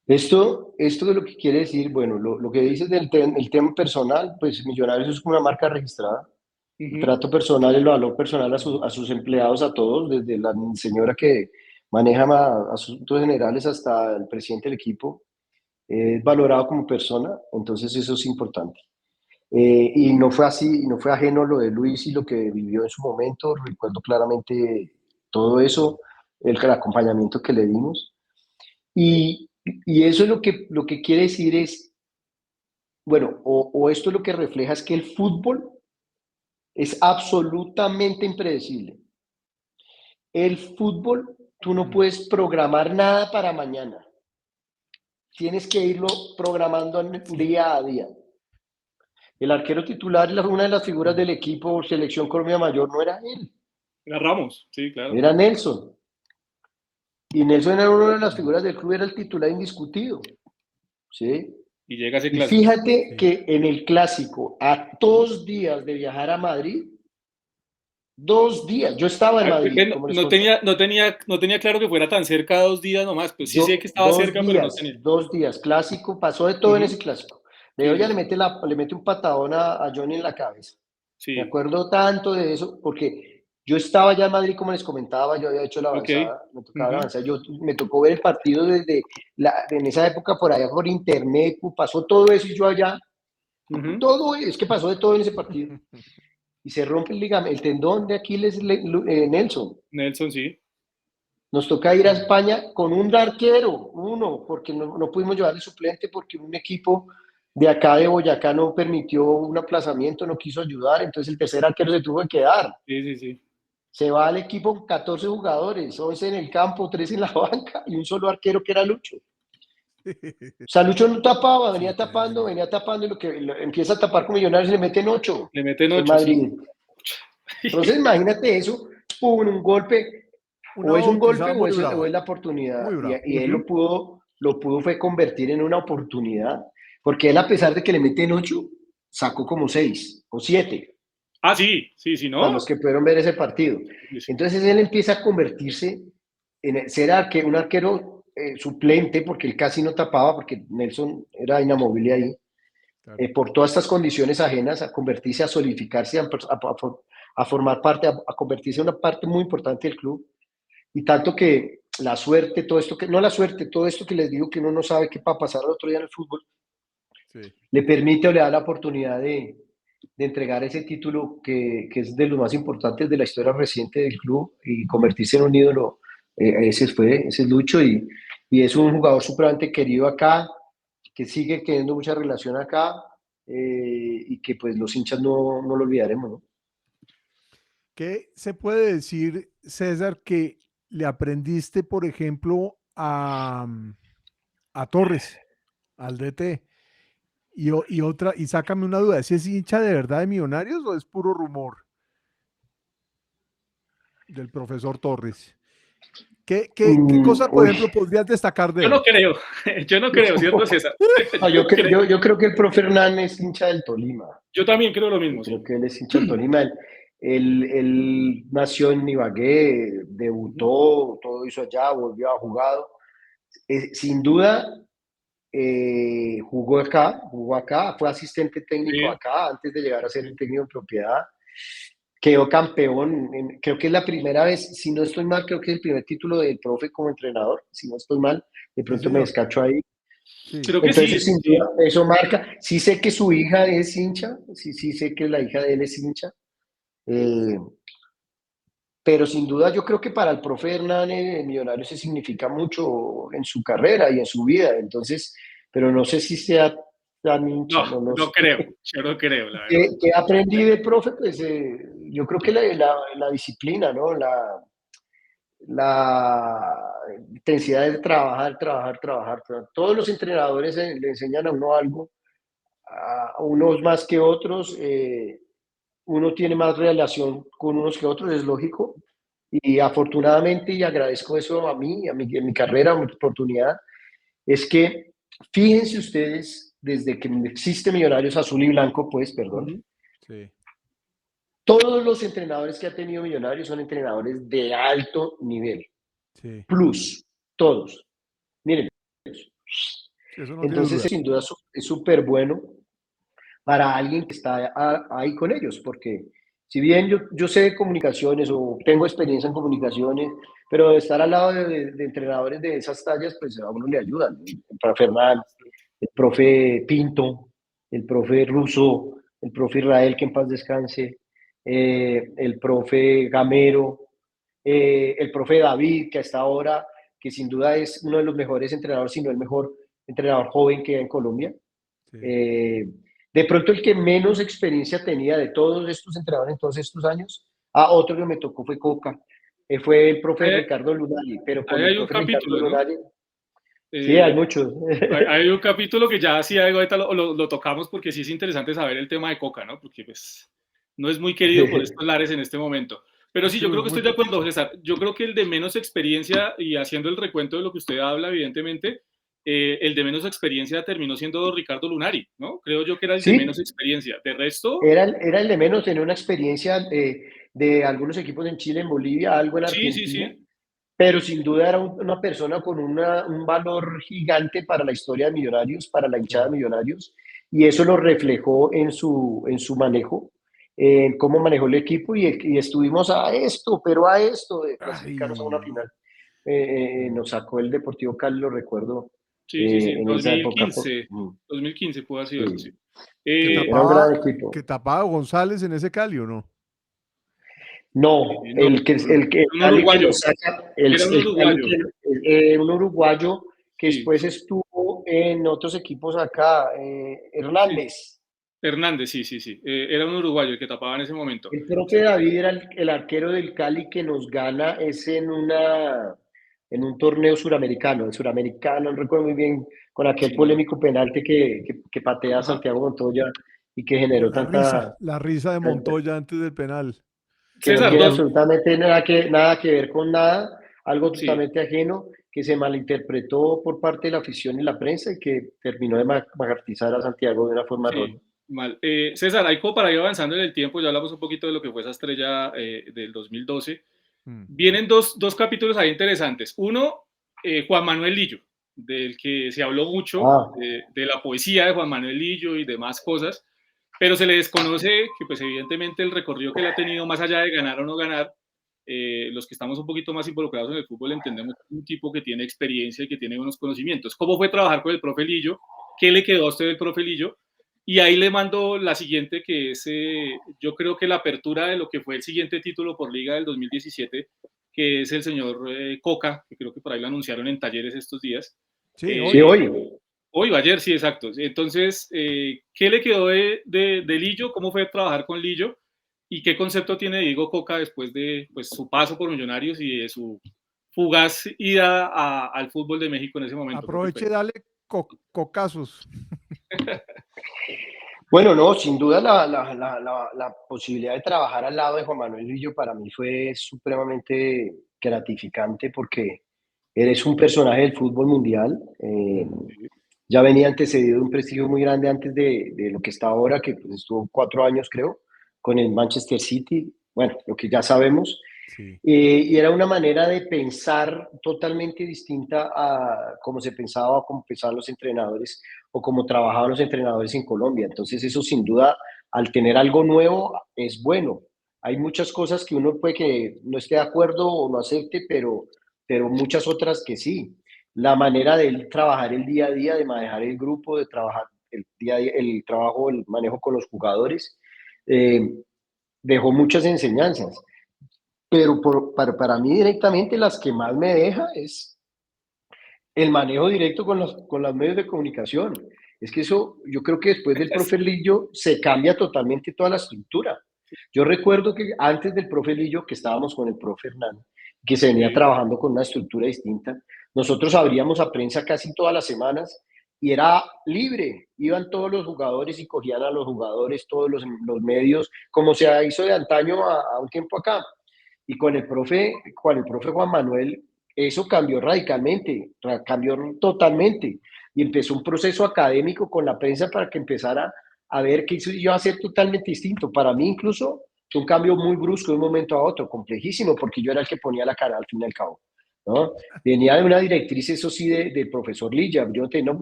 Esto es lo que quiere decir, bueno, lo que dices el tema personal, pues Millonarios es como una marca registrada. El Uh-huh. trato personal, el valor personal a sus empleados, a todos, desde la señora que maneja asuntos generales hasta el presidente del equipo, es valorado como persona, entonces eso es importante. Y no fue así, no fue ajeno lo de Luis y lo que vivió en su momento, recuerdo claramente todo eso, el acompañamiento que le dimos. Y eso es lo que quiere decir es, bueno, o esto es lo que refleja es que el fútbol es absolutamente impredecible. El fútbol, tú no puedes programar nada para mañana. Tienes que irlo programando día a día. El arquero titular, una de las figuras del equipo Selección Colombia Mayor, no era él, Era Ramos, sí, claro. era Nelson. Y Nelson era una de las figuras del club, era el titular indiscutido. ¿Sí? Y llega ese Y clásico. fíjate que en el clásico, a 2 días de viajar a Madrid, 2 días, yo estaba en Madrid, como les conté. No tenía claro que fuera tan cerca 2 días nomás, pues sí sé que estaba cerca, pero no tenía. 2 días, clásico, pasó de todo en Uh-huh. ese clásico. De Sí, hoy sí, ya sí. le mete un patadón a Johnny en la cabeza. Me Sí, acuerdo tanto de eso porque yo estaba ya en Madrid, como les comentaba, yo había hecho la ok. avanzada, me tocaba la Uh-huh. avanzada, me tocó ver el partido en esa época por allá por internet, pasó todo eso y yo allá, Uh-huh. todo es que pasó de todo en ese partido. Y se rompe el tendón de Aquiles Nelson. Nelson, sí. Nos toca ir a España con un arquero, uno, porque no pudimos llevar el suplente porque un equipo de acá de Boyacá no permitió un aplazamiento, no quiso ayudar, entonces el tercer arquero se tuvo que quedar. Sí, sí, sí. Se va al equipo con 14 jugadores, 11 en el campo, 3 en la banca y un solo arquero que era Lucho. O sea, Lucho no tapaba, Sí, tremendo. venía tapando y empieza a tapar con Millonarios y le meten 8 Le meten en 8, sí. Madrid. Entonces imagínate eso, ¡pum! Un golpe, Una o es un golpe bautizada muy o brava, es la oportunidad. muy brava. Y él Uh-huh. lo pudo fue convertir en una oportunidad, porque él a pesar de que le meten 8, sacó como 6 o 7 Ah, sí, sí, sí, para ¿no? los que pudieron ver ese partido. Sí, sí. Entonces él empieza a convertirse en ser un arquero suplente, porque él casi no tapaba, porque Nelson era inamovible ahí, Claro. por todas estas condiciones ajenas, a convertirse, a solidificarse, a formar parte, a convertirse en una parte muy importante del club. Y tanto que la suerte, todo esto que, no la suerte, todo esto que les digo que uno no sabe qué va a pasar al otro día en el fútbol, Sí. le permite o le da la oportunidad de entregar ese título que es de los más importantes de la historia reciente del club y convertirse en un ídolo. Ese es Lucho y es un jugador supremamente querido acá, que sigue teniendo mucha relación acá y que pues los hinchas no lo olvidaremos, ¿no? ¿Qué se puede decir, César, que le aprendiste, por ejemplo, a Torres, al DT? Y otra, y sácame una duda, ¿ese es hincha de verdad de Millonarios o es puro rumor del profesor Torres? ¿Qué cosa, por Uy. ejemplo, podrías destacar de Yo no él? creo, yo no creo, ¿cierto, César? No, Yo no creo. yo creo que el profe Hernán es hincha del Tolima. Yo también creo lo Yo mismo, creo sí. que él es hincha del Tolima. Él nació en Ibagué, Uh-huh. debutó, todo hizo allá, volvió a jugar. Sin duda, jugó acá, fue asistente técnico Sí, acá antes de llegar a ser el sí. técnico en propiedad. Quedó campeón, creo que es la primera vez, si no estoy mal, creo que es el primer título del profe como entrenador, si no estoy mal, de Sí, pronto me señor. descacho ahí. Sí. Creo que sí, Entonces, sin sí. duda, eso marca. Sí sé que su hija es hincha, sí sé que la hija de él es hincha, eh, pero sin duda yo creo que para el profe Hernán Millonarios se significa mucho en su carrera y en su vida, entonces, pero no sé si sea tan hincha, No, no no sé. creo, yo no creo, la verdad. ¿Qué aprendí de profe? Pues yo creo que la disciplina, ¿no? La intensidad de trabajar. Todos los entrenadores le enseñan a uno algo, a unos más que otros. Uno tiene más relación con unos que otros, es lógico. Y afortunadamente, y agradezco eso en mi carrera, mi oportunidad, es que fíjense ustedes, desde que existe Millonarios Azul y Blanco, pues, perdón, Ujú. Sí, todos los entrenadores que ha tenido Millonarios son entrenadores de alto nivel, sí, plus, todos. Miren, sí, eso no tiene entonces duda. sin duda es súper bueno para alguien que está ahí con ellos, porque si bien yo sé de comunicaciones o tengo experiencia en comunicaciones, pero estar al lado de entrenadores de esas tallas, pues a uno le ayudan. El profe Fernán, el profe Pinto, el profe Russo, el profe Israel, que en paz descanse, el profe Gamero, el profe David, que hasta ahora, que sin duda es uno de los mejores entrenadores, si no el mejor entrenador joven que hay en Colombia. Sí. Eh, de pronto el que menos experiencia tenía de todos estos entrenadores en todos estos años, otro que me tocó fue Coca, fue el profe Ahí, Ricardo Lunari, pero ahí con el hay un profe Ricardo capítulo, ¿no? Lunari, sí, hay Eh, muchos. hay un capítulo que ya sí algo ahorita lo tocamos porque sí es interesante saber el tema de Coca, ¿no? Porque pues no es muy querido por estos lares en este momento. Pero sí, Sí, yo creo pues que muy estoy de acuerdo, poquito. César. Yo creo que el de menos experiencia, y haciendo el recuento de lo que usted habla, evidentemente, el de menos experiencia terminó siendo Ricardo Lunari, ¿no? Creo yo que era el de menos Sí, experiencia. De resto, era el de menos, tenía una experiencia de algunos equipos en Chile, en Bolivia, algo en sí, sí, Argentina, sí. pero sin duda era una persona con un valor gigante para la historia de Millonarios, para la hinchada de Sí. Millonarios, y eso lo reflejó en su manejo, en cómo manejó el equipo, y estuvimos a esto, pero a esto, de clasificarnos a una Ay, final. sí, Nos sacó el Deportivo Cali, lo recuerdo, Sí, sí, sí. en esa época. 2015 pudo haber sido eso, sí. Sí, que Eh, era un tapaba, gran equipo. que tapaba a González en ese Cali, ¿o no? No, no, el un Cali que uruguayo. nos saca, el, Era un el Cali uruguayo. un uruguayo que Sí. después estuvo en otros equipos acá, Sí. Hernández. Hernández, sí, sí, sí. Era un uruguayo el que tapaba en ese momento. El profe David era el arquero del Cali que nos gana en un torneo suramericano, no recuerdo muy bien, con aquel Sí, no. polémico penalti que patea a Ajá. Santiago Montoya y que generó La risa de tanta, Montoya antes del penal. que no César, tiene dos. absolutamente nada que ver con nada, algo Sí, totalmente ajeno, que se malinterpretó por parte de la afición y la prensa y que terminó de magartizar a Santiago de una forma errónea. sí. Mal. César, ahí como para ir avanzando en el tiempo, ya hablamos un poquito de lo que fue esa estrella del 2012. Mm, Vienen dos capítulos ahí interesantes. Uno, Juan Manuel Lillo, del que se habló mucho, Ah, de la poesía de Juan Manuel Lillo y demás cosas, pero se le desconoce que pues evidentemente el recorrido que él ha tenido más allá de ganar o no ganar, los que estamos un poquito más involucrados en el fútbol entendemos que es un tipo que tiene experiencia y que tiene unos conocimientos. ¿Cómo fue trabajar con el profe Lillo? ¿Qué le quedó a usted del profe Lillo? Y ahí le mando la siguiente, que es, yo creo que la apertura de lo que fue el siguiente título por liga del 2017, que es el señor Coca, que creo que por ahí lo anunciaron en Talleres estos días. sí, sí, Eh, hoy. oye, Hoy, ayer, sí, exacto. Entonces, ¿qué le quedó de Lillo? ¿Cómo fue trabajar con Lillo? ¿Y qué concepto tiene Diego Coca después de pues, su paso por Millonarios y de su fugaz ida al fútbol de México en ese momento? Creo que fue. Aproveche y dale cocazos. bueno, no, sin duda la posibilidad de trabajar al lado de Juan Manuel Lillo para mí fue supremamente gratificante porque eres un personaje del fútbol mundial. Mm, Ya venía antecedido de un prestigio muy grande antes de lo que está ahora, que pues, estuvo 4 años, creo, con el Manchester City. Bueno, lo que ya sabemos. sí, Y era una manera de pensar totalmente distinta a cómo se pensaba o cómo pensaban los entrenadores o cómo trabajaban los entrenadores en Colombia. Entonces eso sin duda, al tener algo nuevo, es bueno. Hay muchas cosas que uno puede que no esté de acuerdo o no acepte, pero muchas otras que sí. La manera de él trabajar el día a día, de manejar el grupo, de trabajar el día a día, el trabajo, el manejo con los jugadores, eh, dejó muchas enseñanzas. Pero para mí directamente las que más me deja es el manejo directo con los medios de comunicación. Es que eso, yo creo que después del profe Lillo se cambia totalmente toda la estructura. Yo recuerdo que antes del profe Lillo, que estábamos con el profe Hernán, que se venía Sí, trabajando con una estructura distinta, nosotros abríamos a prensa casi todas las semanas y era libre. Iban todos los jugadores y cogían a los jugadores, todos los medios, como se hizo de antaño a un tiempo acá. Y con el profe Juan Manuel, eso cambió radicalmente, cambió totalmente. Y empezó un proceso académico con la prensa para que empezara a ver qué iba a ser totalmente distinto. Para mí incluso fue un cambio muy brusco de un momento a otro, complejísimo, porque yo era el que ponía la cara al fin y al cabo, ¿no? Venía de una directriz, eso sí, de profesor Lilla.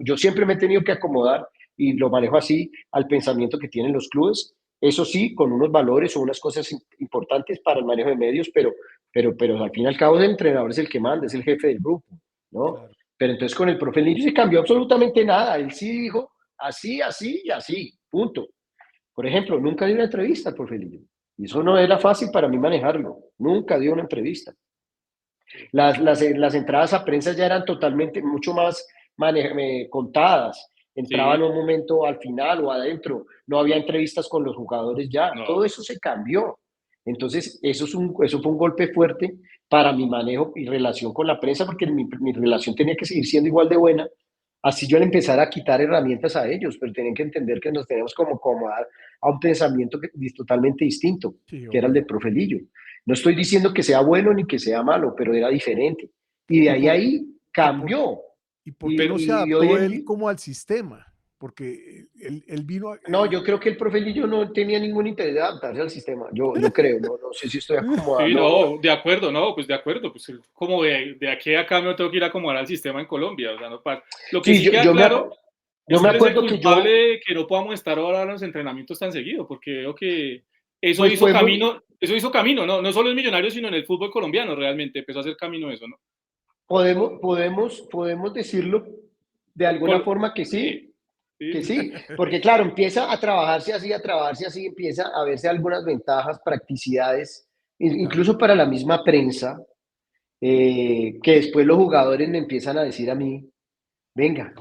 Yo siempre me he tenido que acomodar, y lo manejo así, al pensamiento que tienen los clubes. Eso sí, con unos valores o unas cosas importantes para el manejo de medios, pero al fin y al cabo el entrenador es el que manda, es el jefe del grupo, ¿no? claro. Pero entonces con el profe Lillo se cambió absolutamente nada. Él sí dijo así, así y así, punto. Por ejemplo, nunca dio una entrevista al profe Lillo. Y eso no era fácil para mí manejarlo. Nunca dio una entrevista. sí, Las entradas a prensa ya eran totalmente, mucho más contadas. Entraban sí, un momento al final o adentro. No había entrevistas con los jugadores ya. no. Todo eso se cambió. Entonces, eso fue un golpe fuerte para mi manejo y relación con la prensa, porque mi relación tenía que seguir siendo igual de buena. Así yo le empezara a quitar herramientas a ellos, pero tienen que entender que nos tenemos como acomodar a un pensamiento totalmente distinto, Sí, que era el obvio. del profe Lillo. No estoy diciendo que sea bueno ni que sea malo, pero era diferente. Y de ¿Y ahí por, ahí y por, cambió. y por qué Pero, no se Y hoy adaptó en él día, como al sistema? Porque él vino no, yo creo que el profe Lillo no tenía ningún interés de adaptarse al sistema. Yo creo, no sé si estoy sí, acomodando. no, de acuerdo, no, pues de acuerdo, pues como de aquí a acá me tengo que ir a acomodar al sistema en Colombia, o sea, no pasa. Lo que Sí, sí queda claro yo es me que él es el acuerdo que culpable de que no podamos estar ahora en los entrenamientos tan seguido, porque veo que pues podemos, eso hizo camino, no, no solo en Millonarios, sino en el fútbol colombiano realmente, empezó a hacer camino eso, ¿no? podemos decirlo de alguna Por, forma sí, sí, que sí, sí, porque claro, empieza a trabajarse así, empieza a verse algunas ventajas, practicidades, claro. incluso para la misma prensa, que después los jugadores me empiezan a decir a mí, venga,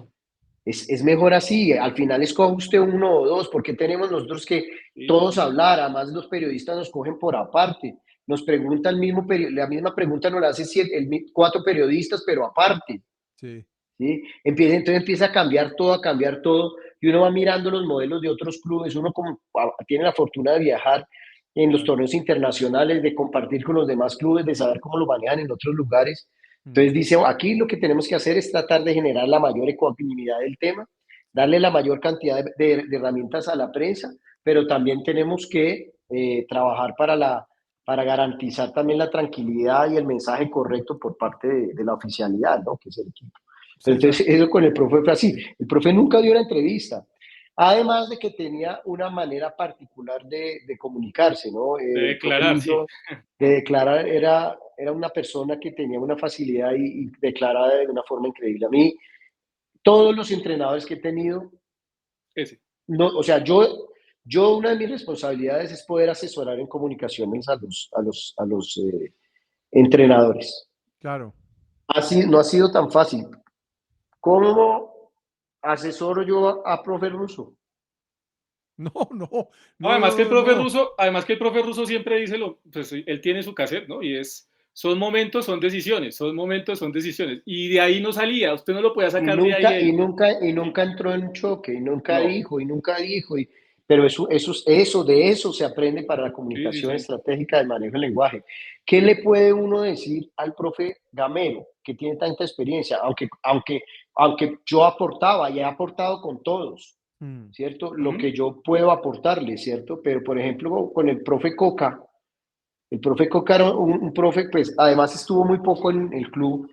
es mejor así, al final escoge usted uno o dos, porque tenemos nosotros que sí, sí, todos sí, hablar, además los periodistas nos cogen por aparte, nos pregunta la misma pregunta nos la hacen cuatro periodistas, pero aparte. Sí, ¿Sí? Entonces empieza a cambiar todo, y uno va mirando los modelos de otros clubes, uno como, tiene la fortuna de viajar en los claro. torneos internacionales, de compartir con los demás clubes, de saber cómo lo manejan en otros lugares. Mm, Entonces dice, aquí lo que tenemos que hacer es tratar de generar la mayor ecuanimidad del tema, sí, darle la mayor cantidad de herramientas a la prensa, pero también tenemos que trabajar para garantizar también la tranquilidad y el mensaje correcto por parte de la oficialidad, ¿no? Que es el equipo. Pero César, entonces eso con el profe fue así. El profe nunca dio una entrevista. Además de que tenía una manera particular de comunicarse, ¿no? de El profe declarar, sí. Lillo de declarar era una persona que tenía una facilidad y declaraba de una forma increíble. A mí, todos los entrenadores que he tenido, Ese. no, o sea, yo una de mis responsabilidades es poder asesorar en comunicaciones a los entrenadores. claro. No ha sido tan fácil. ¿Cómo asesoro yo a profe Russo? No, no, no, Además que el no, no, profe no. ruso, además que el profe ruso siempre dice pues él tiene su cassette, ¿no? Y son momentos, son decisiones, son momentos, son decisiones. Y de ahí no salía, usted no lo podía Y sacar de ahí nunca, y él. nunca, y Sí, nunca entró en choque, no, y nunca dijo, pero de eso se aprende para la sí, sí, comunicación sí. estratégica del manejo del lenguaje. ¿Qué le puede uno decir al profe Gamero, que tiene tanta experiencia? Aunque yo aportaba y he aportado con todos, Mm, ¿cierto? Lo Ujú. que yo puedo aportarle, ¿cierto? Pero, por ejemplo, con el profe Coca era un profe, pues, además estuvo muy poco en el club,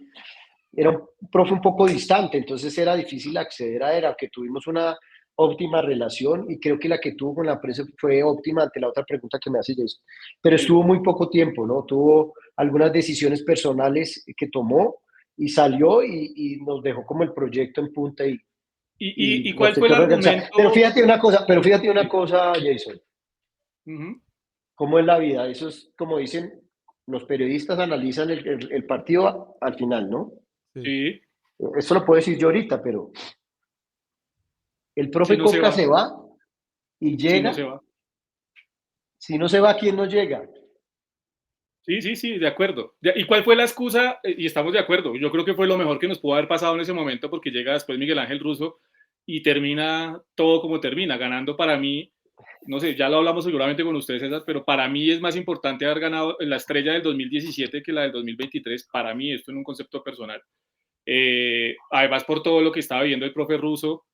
era un profe un poco distante, entonces era difícil acceder a él, aunque tuvimos una óptima relación, y creo que la que tuvo con la prensa fue óptima ante la otra pregunta que me hace Jason. Pero Sí. estuvo muy poco tiempo, ¿no? Tuvo algunas decisiones personales que tomó y salió, y nos dejó como el proyecto en punta, y ¿Y nos cuál fue el tocó reorganizar. argumento? Pero fíjate una Sí. cosa, Jason, Ujú. cómo es la vida. Eso es como dicen los periodistas, analizan el partido al final, ¿no? sí, Sí, Eso lo puedo decir yo ahorita, pero el si profe no se Coca va, se va y si no llega se va. Si no se va, ¿quién no llega? Sí, de acuerdo. ¿Y cuál fue la excusa? Y estamos de acuerdo. Yo creo que fue lo mejor que nos pudo haber pasado en ese momento porque llega después Miguel Ángel Russo y termina todo como termina, ganando para mí, no sé, ya lo hablamos seguramente con ustedes, César, pero para mí es más importante haber ganado la estrella del 2017 que la del 2023, para mí, esto en un concepto personal. Además, por todo lo que estaba viendo el profe Russo,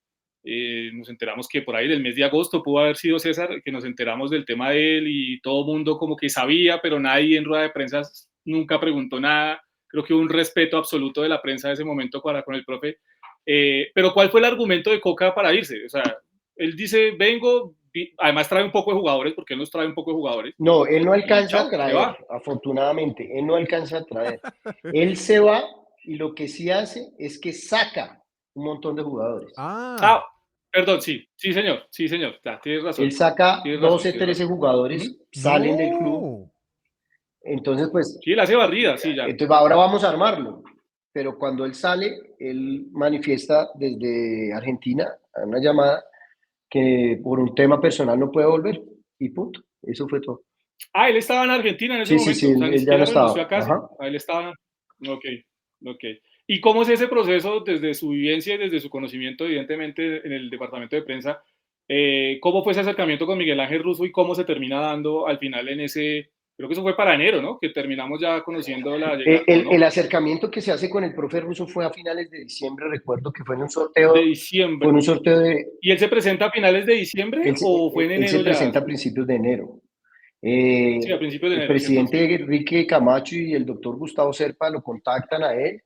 nos enteramos que por ahí del mes de agosto pudo haber sido César, que nos enteramos del tema de él y todo el mundo como que sabía, pero nadie en rueda de prensa nunca preguntó nada. Creo que hubo un respeto absoluto de la prensa de ese momento con el profe. Pero ¿cuál fue el argumento de Coca para irse? O sea, él dice, vengo, además trae un poco de jugadores, porque él nos trae un poco de jugadores. No, él no Y alcanza a chao, se traer, va. afortunadamente, él no alcanza a traer. Él se va y lo que sí hace es que saca un montón de jugadores. Ah, perdón, sí, señor, ya, tienes razón. Él saca Tienes razón, 12, 13 jugadores, Uh-huh. salen del club. No. Entonces, pues, Sí, él hace barrida, sí, ya. entonces ahora vamos a armarlo. Pero cuando él sale, él manifiesta desde Argentina a una llamada que por un tema personal no puede volver. Y punto. Eso fue todo. Ah, él estaba en Argentina en ese Sí, momento, o sea, ni él ya no siquiera renunció estaba. a casa. Ajá. Él estaba. Ok, ok. ¿Y cómo es ese proceso desde su vivencia y desde su conocimiento, evidentemente, en el departamento de prensa? ¿Cómo fue ese acercamiento con Miguel Ángel Russo y cómo se termina dando al final en ese, creo que eso fue para enero, ¿no? Que terminamos ya conociendo la llegada, ¿o no? El acercamiento que se hace con el profe Russo fue a finales de diciembre, recuerdo que fue en un De sorteo, diciembre. de... ¿Y él se presenta a finales de diciembre o fue en él se enero ya? presenta a principios de enero. Sí, a principios de El enero, tienes razón. presidente Enrique Camacho y el doctor Gustavo Serpa lo contactan a él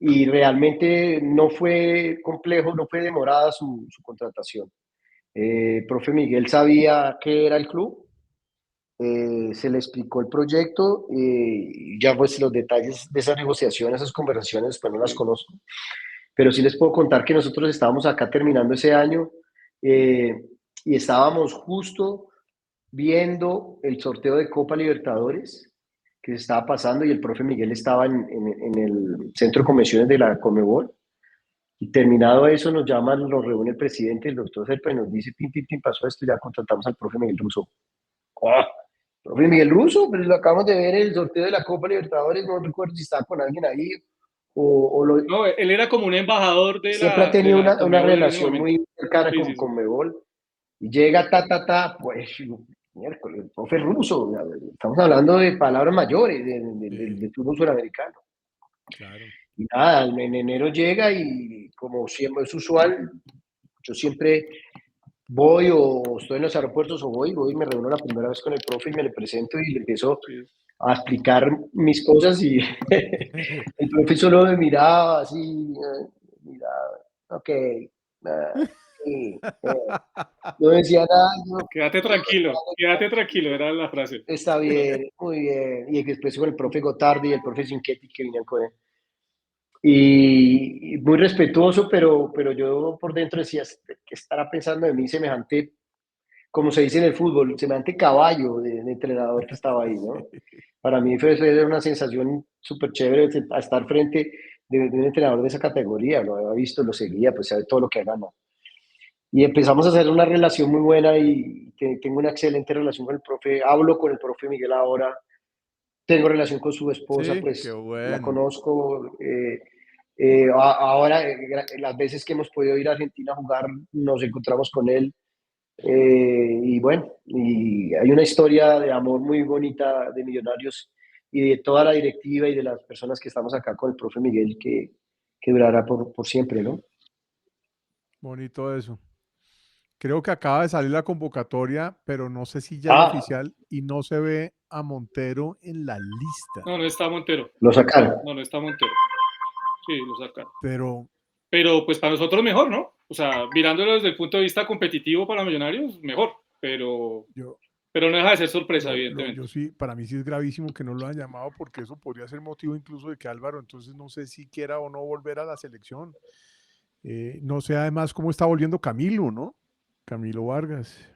y realmente no fue complejo, no fue demorada su contratación. Profe Miguel sabía qué era el club, se le explicó el proyecto y ya pues los detalles de esa negociación, esas conversaciones, pues no las conozco, pero sí les puedo contar que nosotros estábamos acá terminando ese año y estábamos justo viendo el sorteo de Copa Libertadores que se estaba pasando y el profe Miguel estaba en el centro de convenciones de la Conmebol. Y terminado eso, nos llaman, nos reúne el presidente, el doctor Serpa, y nos dice, pin, pasó esto, ya contratamos al profe Miguel Russo. ¡Ah! Profe Miguel Russo, pero lo acabamos de ver en el sorteo de la Copa Libertadores, no recuerdo si estaba con alguien ahí o lo... No, él era como un embajador Siempre ha de tenido la una Conmebol en ese relación momento. muy cercana Sí. con Mebol. Y llega pues, miércoles, el profe Russo, estamos hablando de palabras mayores del fútbol suramericano. Claro. Y nada, en enero llega y como siempre es usual, yo siempre voy o estoy en los aeropuertos o voy y me reúno la primera vez con el profe y me le presento y le empiezo a explicar mis cosas y el profe solo me miraba así, miraba, ok, sí, no decía nada. Quédate tranquilo, era la frase. Está bien, muy bien. Y después con el profe Gotardi y el profe Sinquetti que vinieron con él. Y muy respetuoso, pero yo por dentro decía, ¿qué estará pensando de mí semejante, como se dice en el fútbol, semejante caballo de entrenador que estaba ahí, ¿no? Para mí fue una sensación súper chévere estar frente de un entrenador de esa categoría, lo había visto, lo seguía, pues sabe todo lo que ha ganado. Y empezamos a hacer una relación muy buena y tengo una excelente relación con el profe, hablo con el profe Miguel ahora, tengo relación con su esposa, Sí, qué pues la bueno. conozco. Ahora, las veces que hemos podido ir a Argentina a jugar, nos encontramos con él. Y bueno, y hay una historia de amor muy bonita de Millonarios y de toda la directiva y de las personas que estamos acá con el profe Miguel que durará por siempre, ¿no? Bonito eso. Creo que acaba de salir la convocatoria, pero no sé si ya es Ah, oficial y no se ve a Montero en la lista. No está Montero. lo sacaron. No está Montero. Sí, lo sacaron. Pero pues para nosotros mejor, ¿no? O sea, mirándolo desde el punto de vista competitivo para Millonarios, mejor. Pero no deja de ser sorpresa, evidentemente. yo sí, para mí sí es gravísimo que no lo hayan llamado porque eso podría ser motivo incluso de que Álvaro entonces no sé si quiera o no volver a la selección. No sé además cómo está volviendo Camilo, ¿no? Camilo Vargas.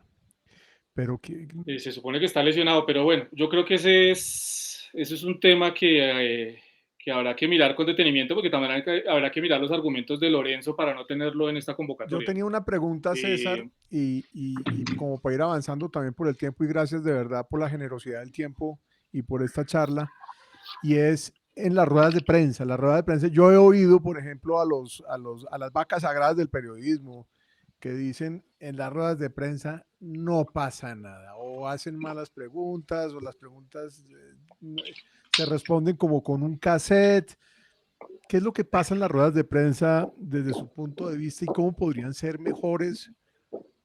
Pero que... Se supone que está lesionado, pero bueno, yo creo que ese es un tema que que habrá que mirar con detenimiento, porque también habrá que mirar los argumentos de Lorenzo para no tenerlo en esta Yo convocatoria. tenía una pregunta, César, y como para ir avanzando también por el tiempo, y gracias de verdad por la generosidad del tiempo y por esta charla, y es en las ruedas de prensa. Las ruedas de prensa, yo he oído, por ejemplo, a las vacas sagradas del periodismo que dicen en las ruedas de prensa no pasa nada, o hacen malas preguntas, o las preguntas se responden como con un cassette. ¿Qué es lo que pasa en las ruedas de prensa desde su punto de vista y cómo podrían ser mejores?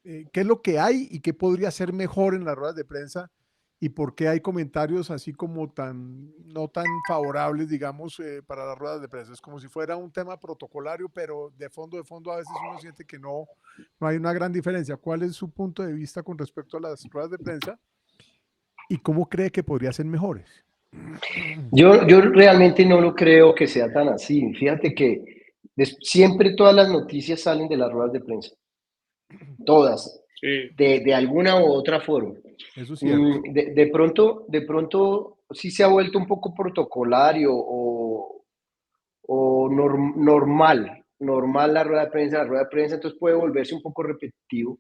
¿Qué es lo que hay y qué podría ser mejor en las ruedas de prensa? ¿Y por qué hay comentarios así como no tan favorables, digamos, para las ruedas de prensa? Es como si fuera un tema protocolario, pero de fondo a veces uno siente que no hay una gran diferencia. ¿Cuál es su punto de vista con respecto a las ruedas de prensa? ¿Y cómo cree que podría ser mejores? Yo realmente no lo creo que sea tan así. Fíjate que siempre todas las noticias salen de las ruedas de prensa. Todas. Sí. De alguna u otra forma. Eso es cierto. De pronto sí se ha vuelto un poco protocolario o normal la rueda de prensa. La rueda de prensa entonces puede volverse un poco repetitivo.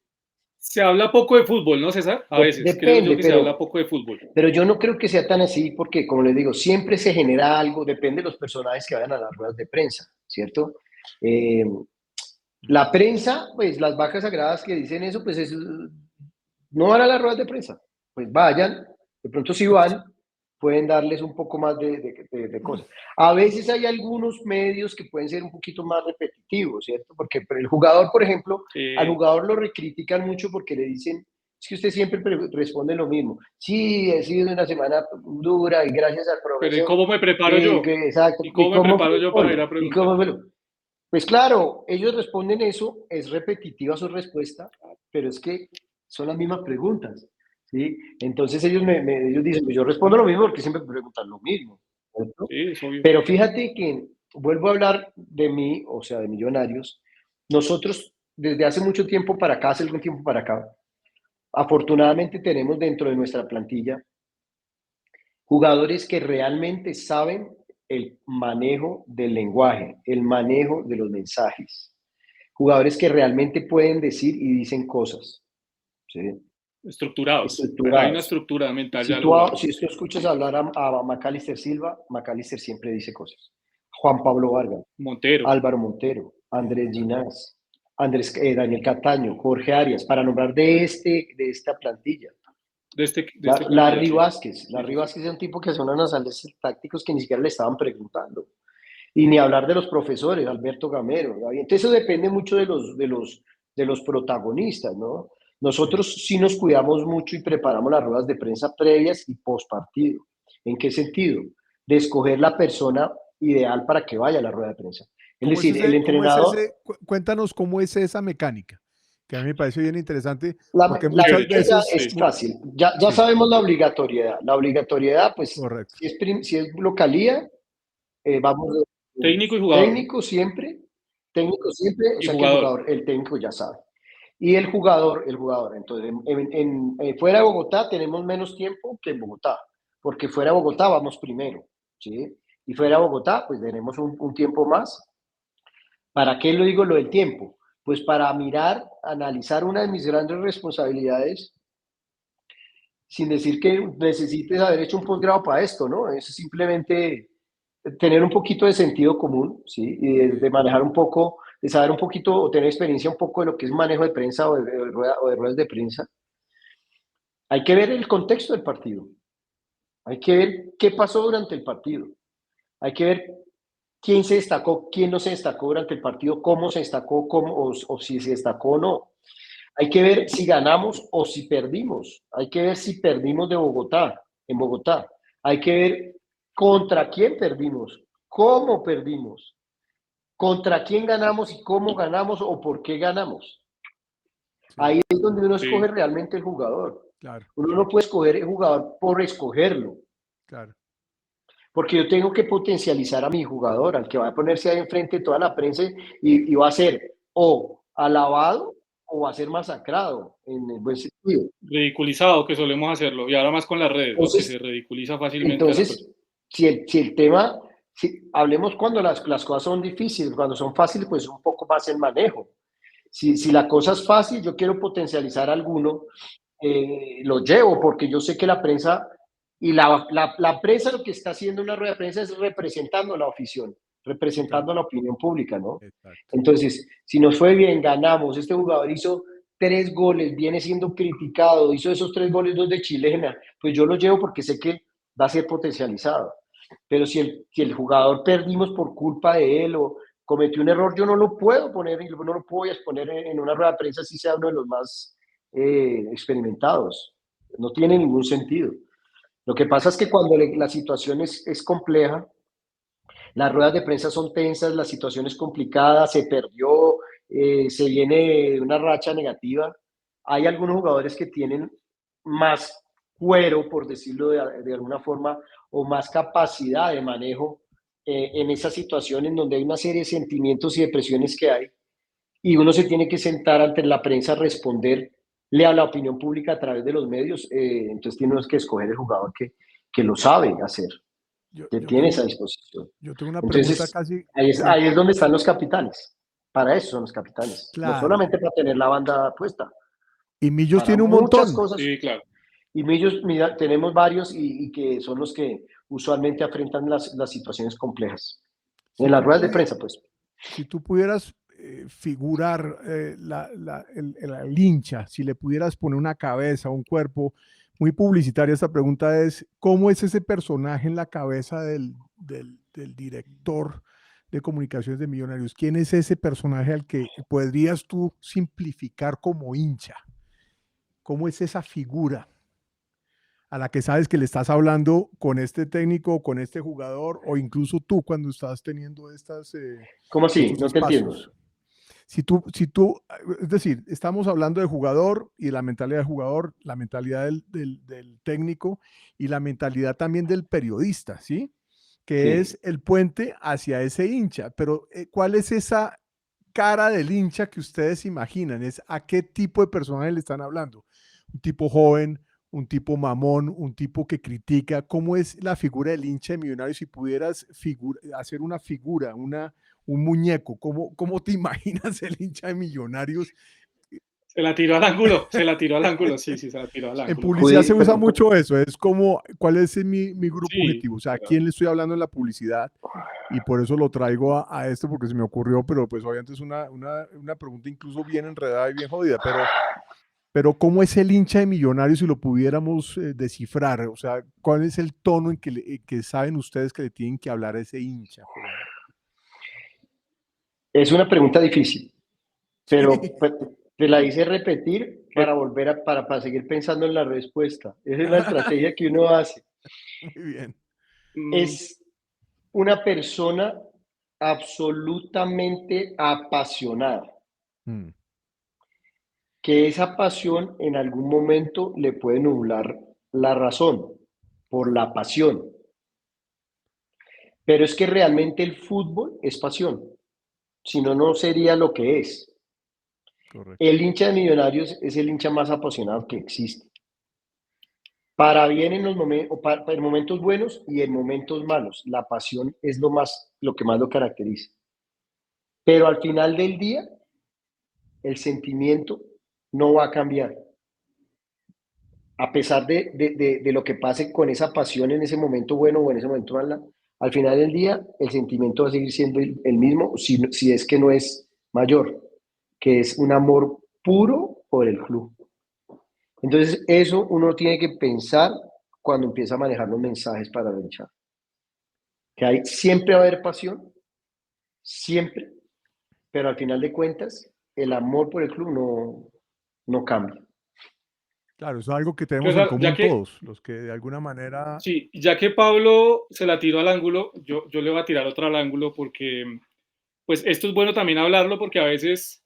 Se habla poco de fútbol, ¿no, César? A veces, Depende, creo yo que se habla poco de fútbol. Pero yo no creo que sea tan así porque, como les digo, siempre se genera algo, depende de los personajes que vayan a las ruedas de prensa, ¿cierto? La prensa, pues las vacas sagradas que dicen eso, pues no van a las ruedas de prensa, pues vayan, de pronto si van, pueden darles un poco más de cosas. A veces hay algunos medios que pueden ser un poquito más repetitivos, ¿cierto? Porque el jugador, por ejemplo, al jugador lo recritican mucho porque le dicen, es que usted siempre responde lo mismo. Sí, he sido una semana dura y gracias al profesor. Pero ¿y cómo me preparo yo? Exacto. ¿Y cómo me preparo yo para ir a preguntar? Pues claro, ellos responden eso, es repetitiva su respuesta, pero es que son las mismas preguntas, ¿sí? Entonces ellos dicen, pues yo respondo lo mismo porque siempre me preguntan lo mismo, ¿cierto? Sí, es obvio. Pero fíjate que, vuelvo a hablar de mí, o sea, de Millonarios, nosotros desde hace mucho tiempo para acá, hace algún tiempo para acá, afortunadamente tenemos dentro de nuestra plantilla jugadores que realmente saben el manejo del lenguaje, el manejo de los mensajes. Jugadores que realmente pueden decir y dicen cosas. ¿Sí? Estructurados. Hay una estructura mental. Si tú escuchas hablar a Macalister Silva, Macalister siempre dice cosas. Juan Pablo Vargas, Montero, Álvaro Montero, Andrés Ginás, Daniel Cataño, Jorge Arias, para nombrar de esta plantilla. Larry Vázquez. Larry Vázquez es un tipo que hace unos análisis tácticos que ni siquiera le estaban preguntando. Y ni hablar de los profesores, Alberto Gamero. Entonces eso depende mucho de los protagonistas, ¿no? Nosotros sí nos cuidamos mucho y preparamos las ruedas de prensa previas y post partido. ¿En qué sentido? De escoger la persona ideal para que vaya a la rueda de prensa. Es decir, el entrenador... Cuéntanos cómo es esa mecánica, que a mí me parece bien interesante. Porque muchas veces es fácil. Ya sí. Sabemos la obligatoriedad. La obligatoriedad, pues, correcto. Si es localía, vamos... Técnico y jugador. Técnico siempre, o sea que el técnico ya sabe. Y el jugador. Entonces, fuera de Bogotá tenemos menos tiempo que en Bogotá, porque fuera de Bogotá vamos primero, ¿sí? Y fuera de Bogotá, pues tenemos un tiempo más. ¿Para qué lo digo lo del tiempo? Pues para analizar una de mis grandes responsabilidades, sin decir que necesites haber hecho un posgrado para esto, ¿no? Es simplemente tener un poquito de sentido común, ¿sí? Y de manejar un poco, de saber un poquito o tener experiencia un poco de lo que es manejo de prensa o de ruedas de prensa. Hay que ver el contexto del partido. Hay que ver qué pasó durante el partido. Hay que ver quién se destacó, quién no se destacó durante el partido, cómo se destacó, o si se destacó o no. Hay que ver si ganamos o si perdimos. Hay que ver si perdimos en Bogotá. Hay que ver contra quién perdimos, cómo perdimos, contra quién ganamos y cómo ganamos o por qué ganamos. Sí. Ahí es donde uno escoge realmente el jugador. Claro. Uno no puede escoger el jugador por escogerlo. Claro. Porque yo tengo que potencializar a mi jugador, al que va a ponerse ahí enfrente de toda la prensa y va a ser o alabado o va a ser masacrado, en el buen sentido. Ridiculizado, que solemos hacerlo, y ahora más con las redes, entonces, ¿no? Que se ridiculiza fácilmente. Entonces, si el tema Sí, hablemos cuando las cosas son difíciles, cuando son fáciles, pues un poco más el manejo. Si la cosa es fácil, yo quiero potencializar a alguno, lo llevo, porque yo sé que la prensa, y la prensa lo que está haciendo una rueda de prensa es representando a la afición, Claro, representando a la opinión pública, ¿no? exacto. Entonces, si nos fue bien, ganamos, este jugador hizo 3 goles, viene siendo criticado, hizo esos 3 goles, 2 de chilena, pues yo lo llevo porque sé que va a ser potencializado. Pero si el jugador perdimos por culpa de él o cometió un error, yo no lo puedo poner, no lo puedo exponer en una rueda de prensa si sea uno de los más experimentados. No tiene ningún sentido. Lo que pasa es que cuando la situación es compleja, las ruedas de prensa son tensas, la situación es complicada, se perdió, se viene de una racha negativa. Hay algunos jugadores que tienen más cuero, por decirlo de alguna forma, o más capacidad de manejo en esa situación en donde hay una serie de sentimientos y depresiones que hay, y uno se tiene que sentar ante la prensa a responderle a la opinión pública a través de los medios. Entonces tiene que escoger el jugador que lo sabe hacer, Yo, que yo tiene esa tengo, disposición. yo tengo una pregunta Entonces, casi, ahí es donde están los capitanes. Para eso son los capitanes. No claro. solamente para tener la banda puesta, Y Millos para tiene un muchas montón. cosas. Sí, claro. Y ellos, mira, tenemos varios y que son los que usualmente afrontan las situaciones complejas. Si En las tú, ruedas de prensa, pues. si tú pudieras figurar el hincha, si le pudieras poner una cabeza, un cuerpo, muy publicitaria esta pregunta es, ¿cómo es ese personaje en la cabeza del director de comunicaciones de Millonarios? ¿Quién es ese personaje al que podrías tú simplificar como hincha? ¿Cómo es esa figura a la que sabes que le estás hablando con este técnico, con este jugador, o incluso tú cuando estás teniendo ¿Cómo así? estos No te entiendo. espacios? Es decir, estamos hablando de jugador y la mentalidad del jugador, la mentalidad del técnico y la mentalidad también del periodista, ¿sí? Que Sí. es el puente hacia ese hincha. Pero, ¿cuál es esa cara del hincha que ustedes imaginan? ¿Es a qué tipo de personaje le están hablando? ¿Un tipo joven, un tipo mamón, un tipo que critica? ¿Cómo es la figura del hincha de Millonarios? Si pudieras hacer una figura, un muñeco, ¿cómo te imaginas el hincha de Millonarios? Se la tiró al ángulo, se la tiró al ángulo, sí, sí, se la tiró al En ángulo. publicidad se usa Pues, mucho eso, es como, ¿cuál es mi grupo Sí, objetivo? O sea, ¿a claro. quién le estoy hablando en la publicidad? Y por eso lo traigo a esto, porque se me ocurrió, pero pues obviamente es una pregunta incluso bien enredada y bien jodida, pero ¿cómo es el hincha de Millonarios si lo pudiéramos descifrar? O sea, ¿cuál es el tono en que saben ustedes que le tienen que hablar a ese hincha, por ejemplo? es una pregunta difícil, pero Sí, pues, te la hice repetir Que- para para seguir pensando en la respuesta. Esa es la estrategia que uno hace. muy bien. mm, Es una persona absolutamente apasionada, Mm, que esa pasión en algún momento le puede nublar la razón por la pasión. Pero es que realmente el fútbol es pasión, si no, no sería lo que es. correcto. El hincha de Millonarios es el hincha más apasionado que existe. Para bien en los momentos, en momentos buenos y en momentos malos. La pasión es lo que más lo caracteriza. Pero al final del día, el sentimiento no va a cambiar. A pesar de lo que pase con esa pasión en ese momento bueno o en ese momento malo, al final del día, el sentimiento va a seguir siendo el mismo, si es que no es mayor, que es un amor puro por el club. Entonces, eso uno tiene que pensar cuando empieza a manejar los mensajes para la hinchada. Que siempre va a haber pasión, siempre, pero al final de cuentas, el amor por el club no cambia. Claro, eso es algo que tenemos en César, común todos, los que de alguna manera... sí, ya que Pablo se la tiró al ángulo, yo le voy a tirar otra al ángulo porque, pues esto es bueno también hablarlo porque a veces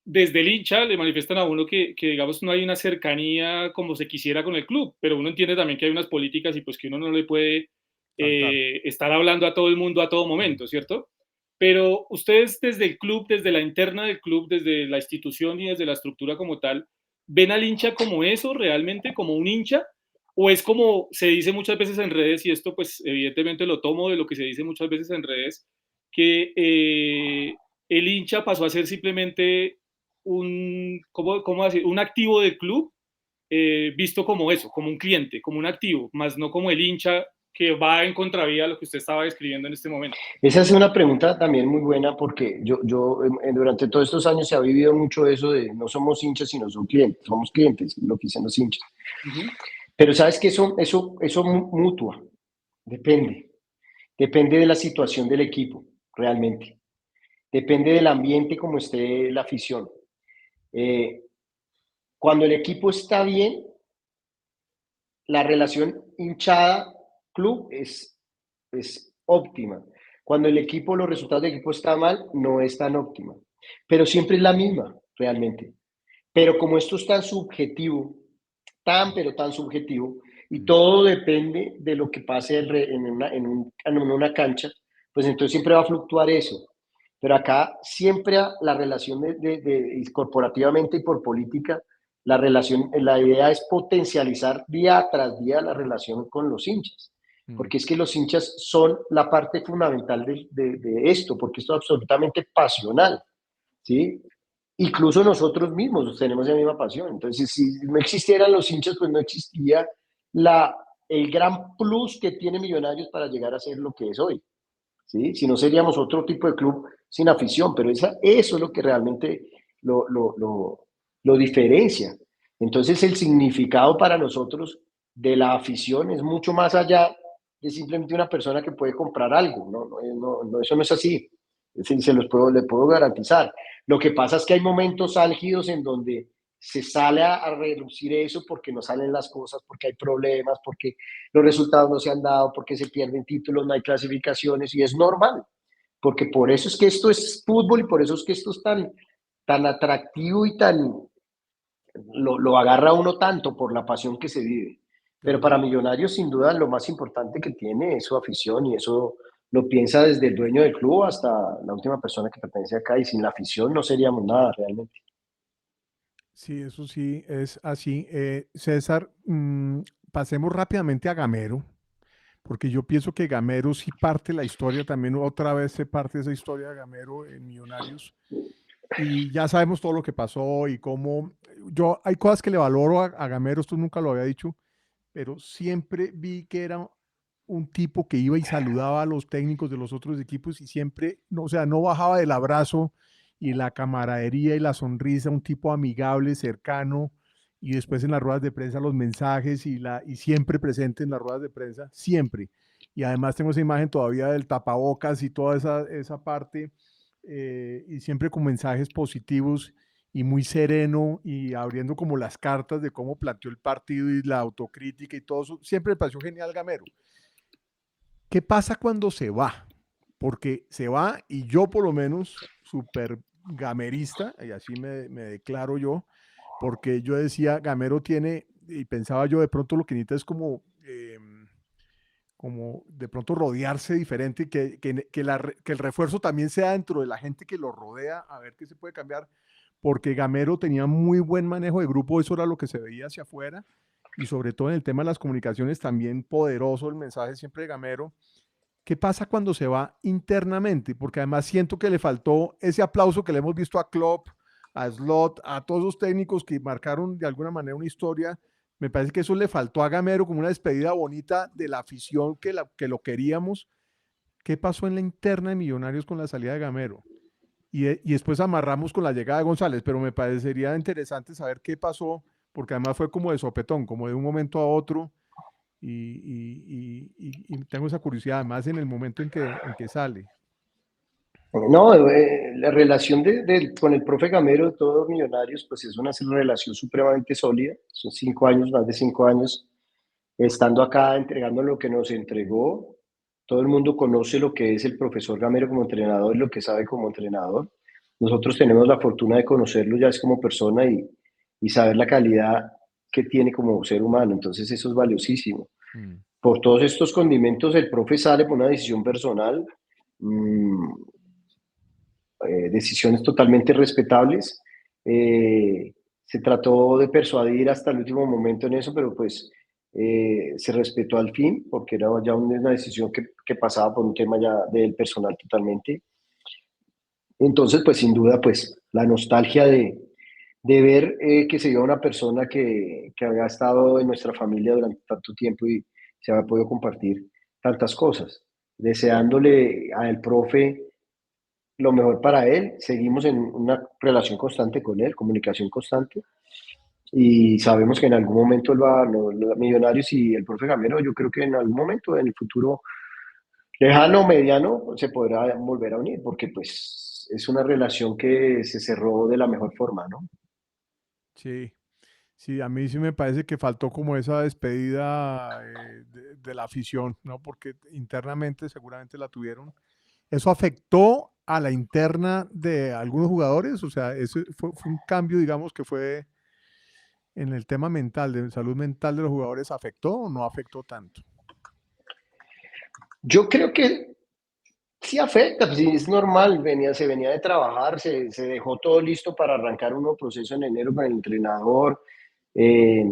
desde el hincha le manifiestan a uno que, digamos, no hay una cercanía como se quisiera con el club, pero uno entiende también que hay unas políticas y pues que uno no le puede Saltar. estar hablando a todo el mundo a todo Mm. momento, ¿cierto? Pero ustedes desde el club, desde la interna del club, desde la institución y desde la estructura como tal, ¿ven al hincha como eso realmente, como un hincha? ¿O es como se dice muchas veces en redes, y esto pues evidentemente lo tomo de lo que se dice muchas veces en redes, que el hincha pasó a ser simplemente ¿cómo decir? Un activo del club, visto como eso, como un cliente, como un activo, más no como el hincha que va en contravía a lo que usted estaba describiendo en este momento? Esa es una pregunta también muy buena porque durante todos estos años se ha vivido mucho eso de no somos hinchas, sino somos clientes, lo que dicen los hinchas. Ujú. Pero sabes que eso mutua, depende. Depende de la situación del equipo, realmente. Depende del ambiente como esté la afición. Eh, Cuando el equipo está bien, la relación hinchada-club es óptima. Cuando el equipo, los resultados del equipo están mal, no es tan óptima. Pero siempre es la misma, realmente. Pero como esto es tan subjetivo, pero tan subjetivo, y todo depende de lo que pase en una cancha, pues entonces siempre va a fluctuar eso. Pero acá siempre la relación corporativamente y por política, la idea es potencializar día tras día la relación con los hinchas, Mm. porque es que los hinchas son la parte fundamental de esto, porque esto es absolutamente pasional, ¿sí? Incluso nosotros mismos tenemos la misma pasión. Entonces, si no existieran los hinchas, pues no existiría el gran plus que tiene Millonarios para llegar a ser lo que es hoy. ¿Sí? Si no seríamos otro tipo de club sin afición, pero eso es lo que realmente lo diferencia. Entonces, el significado para nosotros de la afición es mucho más allá de simplemente una persona que puede comprar algo. Eso no es así. Le puedo garantizar. Lo que pasa es que hay momentos álgidos en donde se sale a reducir eso porque no salen las cosas, porque hay problemas, porque los resultados no se han dado, porque se pierden títulos, no hay clasificaciones, y es normal, porque por eso es que esto es fútbol y por eso es que esto es tan atractivo y lo agarra a uno tanto por la pasión que se vive. Pero Claro. para Millonarios, sin duda, lo más importante que tiene es su afición, y eso lo piensa desde el dueño del club hasta la última persona que pertenece acá, y sin la afición no seríamos nada realmente. Sí, eso sí es así. César, pasemos rápidamente a Gamero, porque yo pienso que Gamero sí parte la historia, también otra vez se parte esa historia de Gamero en Millonarios, y ya sabemos todo lo que pasó y cómo, yo hay cosas que le valoro a Gamero, esto nunca lo había dicho, pero siempre vi que era un tipo que iba y saludaba a los técnicos de los otros equipos y siempre, no, o sea, no bajaba del abrazo y la camaradería y la sonrisa, un tipo amigable, cercano, y después en las ruedas de prensa los mensajes y siempre presente en las ruedas de prensa, siempre. Y además tengo esa imagen todavía del tapabocas y toda esa parte, y siempre con mensajes positivos y muy sereno y abriendo como las cartas de cómo planteó el partido y la autocrítica y todo eso. Siempre me pareció genial Gamero. ¿Qué pasa cuando se va? Porque se va y yo por lo menos, súper gamerista, y así me declaro yo, porque yo decía, Gamero tiene, y pensaba yo, de pronto lo que necesita es como de pronto rodearse diferente, que el refuerzo también sea dentro de la gente que lo rodea, a ver qué se puede cambiar, porque Gamero tenía muy buen manejo de grupo, eso era lo que se veía hacia afuera, y sobre todo en el tema de las comunicaciones también poderoso el mensaje siempre de Gamero. ¿Qué pasa cuando se va internamente? Porque además siento que le faltó ese aplauso que le hemos visto a Klopp, a Slot, a todos los técnicos que marcaron de alguna manera una historia. Me parece que eso le faltó a Gamero como una despedida bonita de la afición que lo queríamos. ¿Qué pasó en la interna de Millonarios con la salida de Gamero? Y después amarramos con la llegada de González, pero me parecería interesante saber qué pasó, porque además fue como de sopetón, como de un momento a otro y tengo esa curiosidad, además en el momento en que sale. No, la relación con el profe Gamero de todos los Millonarios, pues es una relación supremamente sólida. Son 5 años, más de 5 años, estando acá, entregando lo que nos entregó. Todo el mundo conoce lo que es el profesor Gamero como entrenador y lo que sabe como entrenador. Nosotros tenemos la fortuna de conocerlo ya es como persona y saber la calidad que tiene como ser humano. Entonces eso es valiosísimo. Mm. Por todos estos condimentos, el profe sale por una decisión personal. mmm, Decisiones totalmente respetables. Se trató de persuadir hasta el último momento en eso, pero pues se respetó al fin, porque era ya una decisión que pasaba por un tema ya del personal totalmente. Entonces, pues sin duda, pues la nostalgia de ver que se iba una persona que había estado en nuestra familia durante tanto tiempo y se había podido compartir tantas cosas. Deseándole al profe lo mejor para él, seguimos en una relación constante con él, comunicación constante, y sabemos que en algún momento él va, los Millonarios y el profe Gamero, yo creo que en algún momento en el futuro lejano o mediano se podrá volver a unir, porque pues es una relación que se cerró de la mejor forma, ¿no? Sí, sí, a mí sí me parece que faltó como esa despedida de la afición, ¿no? Porque internamente seguramente la tuvieron. ¿Eso afectó a la interna de algunos jugadores? O sea, eso fue un cambio, digamos, que fue en el tema mental, de salud mental de los jugadores, ¿afectó o no afectó tanto? Yo creo que sí afecta, pues sí, es normal, se venía de trabajar, se dejó todo listo para arrancar un nuevo proceso en enero con el entrenador, eh,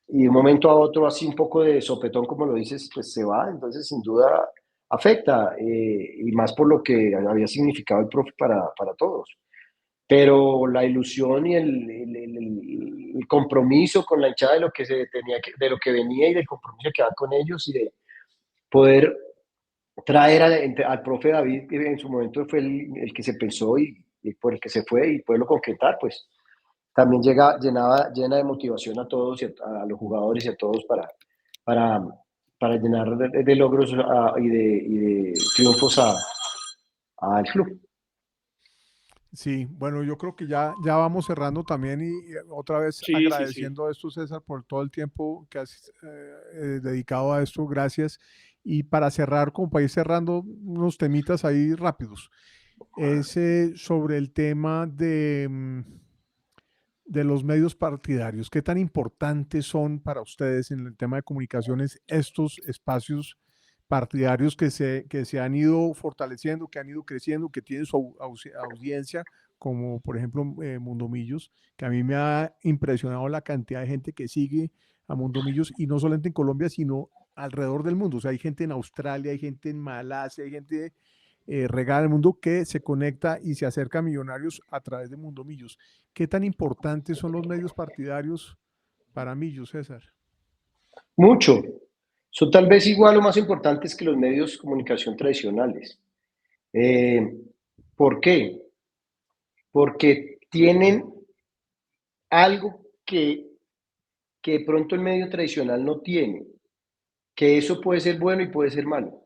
y de un momento a otro, así un poco de sopetón, como lo dices, pues se va, entonces sin duda afecta, y más por lo que había significado el profe para todos. Pero la ilusión y el compromiso con la hinchada de lo que se tenía de lo que venía y del compromiso que va con ellos y de poder traer al profe David, que en su momento fue el que se pensó y por el que se fue y poderlo concretar, pues también llena de motivación a todos y a los jugadores y a todos para, para llenar de logros y de triunfos al club. Sí, bueno, yo creo que ya vamos cerrando también y otra vez Sí, sí, sí. agradeciendo esto, César, por todo el tiempo que has dedicado a esto, gracias. Y para cerrar, como para ir cerrando unos temitas ahí rápidos, es sobre el tema de los medios partidarios. ¿Qué tan importantes son para ustedes en el tema de comunicaciones estos espacios partidarios que se han ido fortaleciendo, que han ido creciendo, que tienen su audiencia, como por ejemplo Mundomillos, que a mí me ha impresionado la cantidad de gente que sigue a Mundomillos y no solamente en Colombia, sino alrededor del mundo? O sea, hay gente en Australia, hay gente en Malasia, hay gente regada en el mundo que se conecta y se acerca a Millonarios a través de Mundomillos. ¿Qué tan importantes son los medios partidarios para Millos, César? Mucho. Son tal vez igual o más importantes que los medios de comunicación tradicionales. Eh, ¿Por qué? Porque tienen algo que de pronto el medio tradicional no tiene, que eso puede ser bueno y puede ser malo.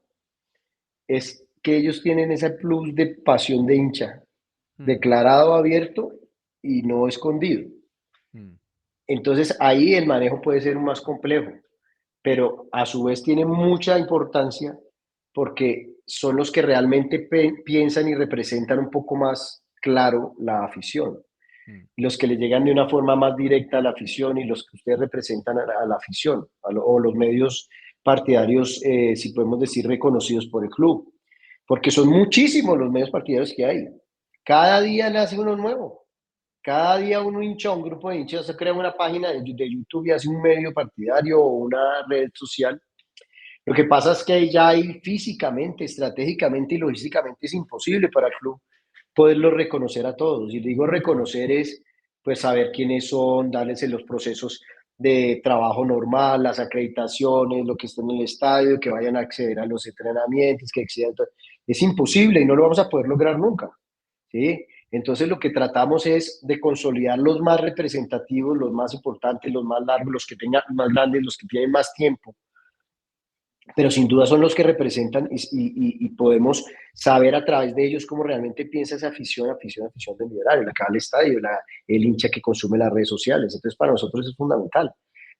Es que ellos tienen ese plus de pasión de hincha, Mm, declarado, abierto y no escondido. mm, Entonces ahí el manejo puede ser más complejo, pero a su vez tiene mucha importancia porque son los que realmente piensan y representan un poco más claro la afición, mm. los que le llegan de una forma más directa a la afición y los que ustedes representan a la afición, o los medios partidarios, si podemos decir, reconocidos por el club, porque son muchísimos los medios partidarios que hay. Cada día nace uno nuevo. Cada día uno hincha, un grupo de hinchas se crea una página de YouTube y hace un medio partidario o una red social. Lo que pasa es que ya ahí físicamente, estratégicamente y logísticamente es imposible para el club poderlo reconocer a todos. Y digo reconocer es pues saber quiénes son, darles en los procesos de trabajo normal, las acreditaciones, lo que está en el estadio, que vayan a acceder a los entrenamientos, que accedan. Es imposible y no lo vamos a poder lograr nunca. ¿Sí? Entonces lo que tratamos es de consolidar los más representativos, los más importantes, los más largos, los que tengan más grandes, los que tienen más tiempo, pero sin duda son los que representan y podemos saber a través de ellos cómo realmente piensa esa afición del Millonario, la que va al estadio, el hincha que consume las redes sociales. Entonces para nosotros es fundamental.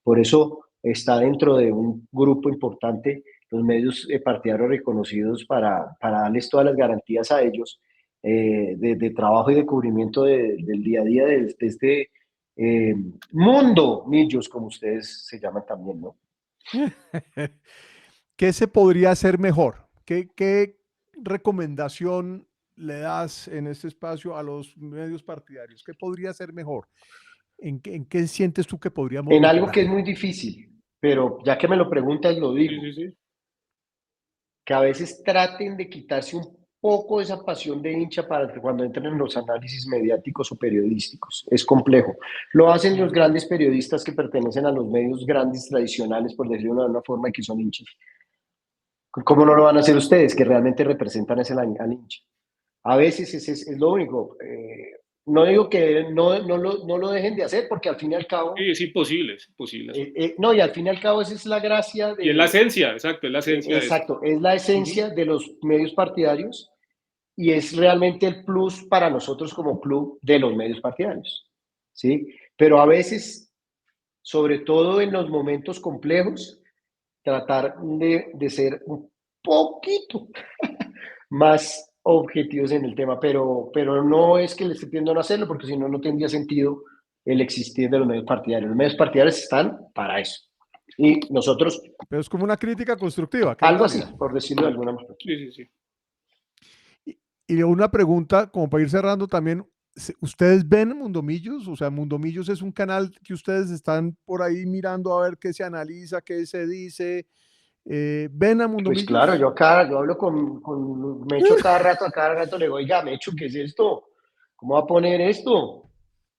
Por eso está dentro de un grupo importante los medios partidarios reconocidos para darles todas las garantías a ellos de trabajo y de cubrimiento del día a día de este mundo, millos, como ustedes se llaman también, ¿no? ¿Qué se podría hacer mejor? ¿Qué recomendación le das en este espacio a los medios partidarios? ¿Qué podría ser mejor? ¿En qué sientes tú que podríamos En algo que mejorar? es muy difícil, pero ya que me lo preguntas, lo digo. Sí, sí, sí. Que a veces traten de quitarse un poco esa pasión de hincha para que cuando entren en los análisis mediáticos o periodísticos. Es complejo. Lo hacen los grandes periodistas que pertenecen a los medios grandes tradicionales, por decirlo de una forma, y que son hinchas. ¿Cómo no lo van a hacer ustedes, que realmente representan al hincha? A veces es lo único. No digo que no lo dejen de hacer, porque al fin y al Sí, cabo, es imposible hacerlo. no, y al fin y al cabo esa es la gracia Y es la de, esencia, exacto, es la esencia de esto. exacto, es la Ujú. esencia de los medios partidarios y es realmente el plus para nosotros como club de los medios partidarios, ¿sí? Pero a veces, sobre todo en los momentos complejos, tratar de ser un poquito más objetivos en el tema, pero no es que le esté pidiendo no hacerlo, porque si no, no tendría sentido el existir de los medios partidarios. Los medios partidarios están para eso. Y nosotros, Pero es como una crítica constructiva, que es algo así, válida. por decirlo de alguna manera. Sí, sí, sí. Y, y una pregunta, como para ir cerrando también, ¿ustedes ven Mundomillos? O sea, Mundomillos es un canal que ustedes están por ahí mirando a ver qué se analiza, qué se dice. ¿Ven a Pues claro, Mundomillos? yo hablo con Mecho a cada rato le digo, oiga, Mecho, ¿qué es esto? ¿Cómo va a poner esto?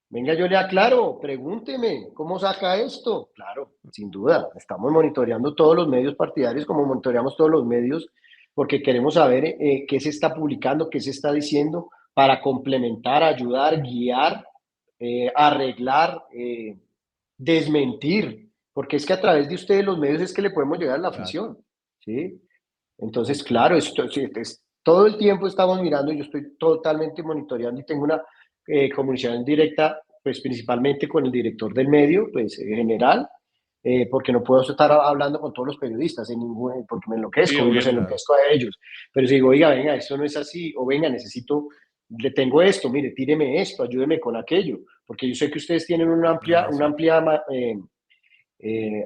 Venga, yo le aclaro, pregúnteme, ¿cómo saca esto? Claro, sin duda, estamos monitoreando todos los medios partidarios como monitoreamos todos los medios, porque queremos saber qué se está publicando, qué se está diciendo, para complementar, ayudar, guiar, arreglar, desmentir, porque es que a través de ustedes los medios es que le podemos llegar a la Claro. afición, ¿sí? Entonces, claro, sí, todo el tiempo estamos mirando, yo estoy totalmente monitoreando y tengo una comunicación directa, pues principalmente con el director del medio, pues en general, porque no puedo estar hablando con todos los periodistas, porque me Sí, enloquezco y los obviamente. Claro. enloquezco a ellos. Pero si digo, oiga, venga, esto no es así, o venga, le tengo esto, mire, tíreme esto, ayúdeme con aquello, porque yo sé que ustedes tienen Ah, una sí. amplia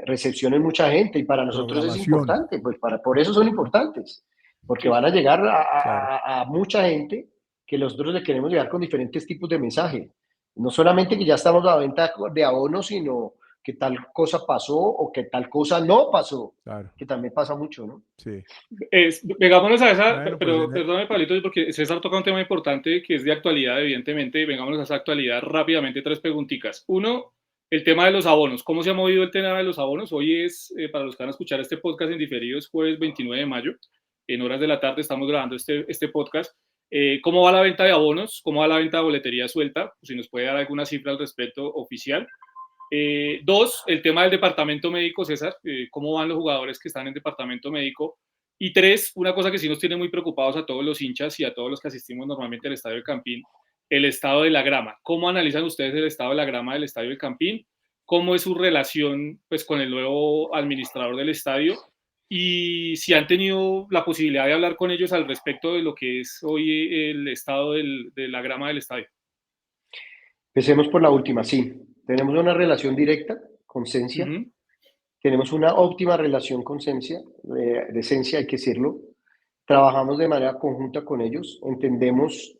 recepción en mucha gente y para nosotros es Programación. importante, pues por eso son importantes, porque Sí, van sí, a sí. llegar Claro. a mucha gente que nosotros le queremos llegar con diferentes tipos de mensaje. No solamente que ya estamos a la venta de abonos, sino que tal cosa pasó o que tal cosa no pasó, Claro. que también pasa mucho, ¿no? Sí. Vengámonos a esa, Bueno, pues pero perdóname, Pablito, porque César toca un tema importante que es de actualidad, evidentemente. Vengámonos a esa actualidad rápidamente, tres preguntitas. Uno, el tema de los abonos. ¿Cómo se ha movido el tema de los abonos? Hoy es, para los que van a escuchar este podcast en diferido, es jueves 29 de mayo. En horas de la tarde estamos grabando este podcast. ¿Cómo va la venta de abonos? ¿Cómo va la venta de boletería suelta? Si nos puede dar alguna cifra al respecto oficial. Dos, el tema del departamento médico, César, cómo van los jugadores que están en departamento médico. Y tres, una cosa que sí nos tiene muy preocupados a todos los hinchas y a todos los que asistimos normalmente al Estadio del Campín, el estado de la grama. ¿Cómo analizan ustedes el estado de la grama del Estadio del Campín? ¿Cómo es su relación pues, con el nuevo administrador del estadio? Y si han tenido la posibilidad de hablar con ellos al respecto de lo que es hoy el estado de la grama del estadio. Empecemos por la última, sí. Tenemos una relación directa con Cencia, Uh-huh. tenemos una óptima relación con Cencia, de Cencia hay que decirlo. Trabajamos de manera conjunta con ellos, entendemos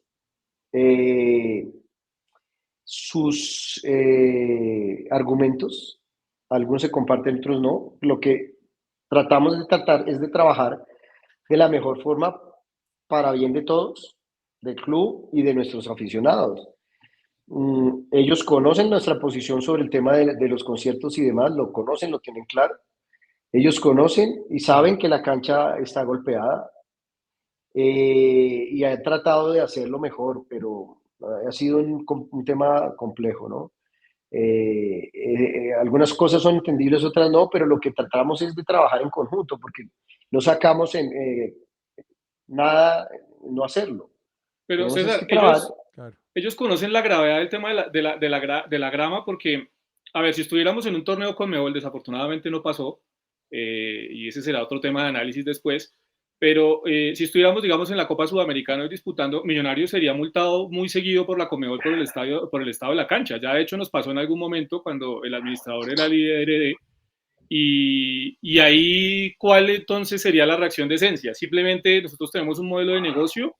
eh, sus argumentos, algunos se comparten, otros no. Lo que tratamos de tratar es de trabajar de la mejor forma para bien de todos, del club y de nuestros aficionados. Ellos conocen nuestra posición sobre el tema de los conciertos y demás, lo conocen, lo tienen claro. Ellos conocen y Claro. saben que la cancha está golpeada, y ha tratado de hacerlo mejor, pero ha sido un tema complejo, ¿no? Algunas cosas son entendibles, otras no, pero lo que tratamos es de trabajar en conjunto, porque no sacamos nada no hacerlo. Pero Tenemos es César, que trabajar. Claro. ellos conocen la gravedad del tema de la grama porque, a ver, si estuviéramos en un torneo con Conmebol, desafortunadamente no pasó, y ese será otro tema de análisis después, pero si estuviéramos, digamos, en la Copa Sudamericana y disputando, Millonarios sería multado muy seguido por la Conmebol por el estado de la cancha. Ya de hecho nos pasó en algún momento cuando el administrador era líder de y ahí, ¿cuál entonces sería la reacción de Esencia? Simplemente nosotros tenemos un modelo de negocio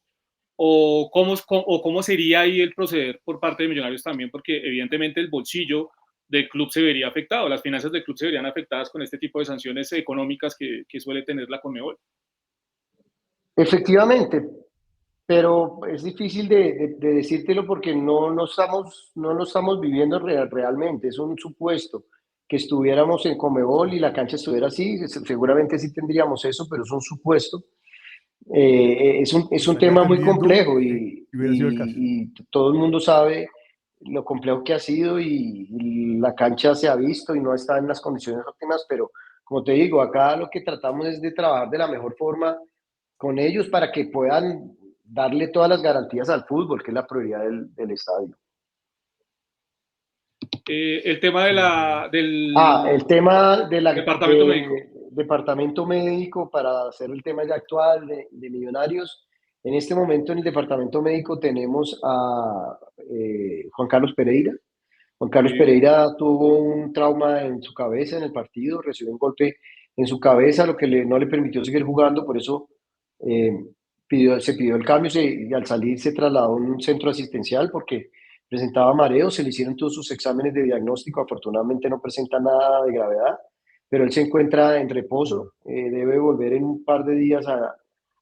o cómo sería ahí el proceder por parte de Millonarios también, porque evidentemente el bolsillo del club se vería afectado, las finanzas del club se verían afectadas con este tipo de sanciones económicas que suele tener la Conmebol. Efectivamente, pero es difícil de decírtelo porque no lo estamos viviendo realmente, es un supuesto. Que estuviéramos en Conmebol y la cancha estuviera así, seguramente sí tendríamos eso, pero es un supuesto. Es un Estaría tema muy atendiendo complejo si hubiera sido el caso. y todo el mundo sabe lo complejo que ha sido y la cancha se ha visto y no está en las condiciones óptimas, pero como te digo, acá lo que tratamos es de trabajar de la mejor forma con ellos para que puedan darle todas las garantías al fútbol, que es la prioridad del estadio. El tema del El tema departamento médico. departamento médico, para hacer el tema ya actual de Millonarios. En este momento en el departamento médico tenemos a Juan Carlos Pereira. Juan Carlos Pereira tuvo un trauma en su cabeza en el partido, recibió un golpe en su cabeza, lo que no le permitió seguir jugando, por eso eh, se pidió el cambio y al salir se trasladó a un centro asistencial porque presentaba mareos, se le hicieron todos sus exámenes de diagnóstico, afortunadamente no presenta nada de gravedad, pero él se encuentra en reposo, debe volver en un par de días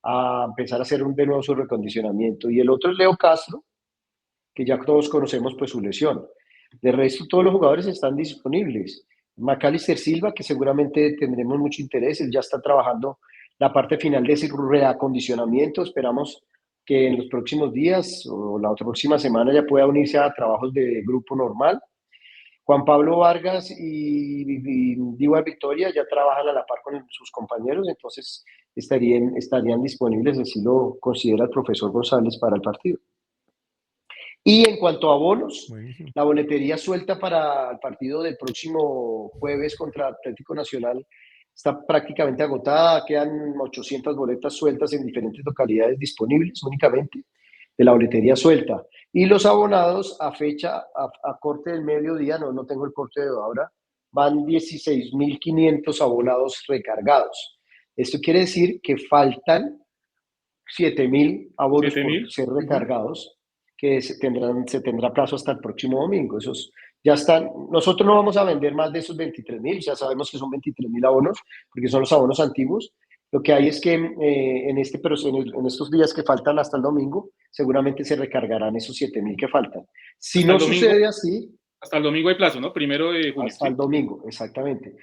a empezar a hacer de nuevo su recondicionamiento. Y el otro es Leo Castro, que ya todos conocemos pues su lesión. De resto, todos los jugadores están disponibles. Macalister Silva, que seguramente tendremos mucho interés, él ya está trabajando la parte final de ese reacondicionamiento. Esperamos que en los próximos días o la próxima semana ya pueda unirse a trabajos de grupo normal. Juan Pablo Vargas y Diva Victoria ya trabajan a la par con sus compañeros, entonces estarían disponibles, así lo considera el profesor González, para el partido. Y en cuanto a bonos, Buenísimo. la boletería suelta para el partido del próximo jueves contra Atlético Nacional está prácticamente agotada. Quedan 800 boletas sueltas en diferentes localidades disponibles únicamente de la boletería suelta. Y los abonados a corte del mediodía, no tengo el corte de ahora, van 16.500 abonados recargados. Esto quiere decir que faltan 7.000 abonos 7.000 por ser recargados, que se tendrá plazo hasta el próximo domingo. Esos ya están. Nosotros no vamos a vender más de esos 23.000, ya sabemos que son 23.000 abonos, porque son los abonos antiguos. Lo que hay es que en estos días que faltan hasta el domingo, seguramente se recargarán esos 7.000 que faltan. Si hasta no el domingo, sucede así, hasta el domingo hay plazo, ¿no? 1 de junio. hasta ¿sí? el domingo, exactamente.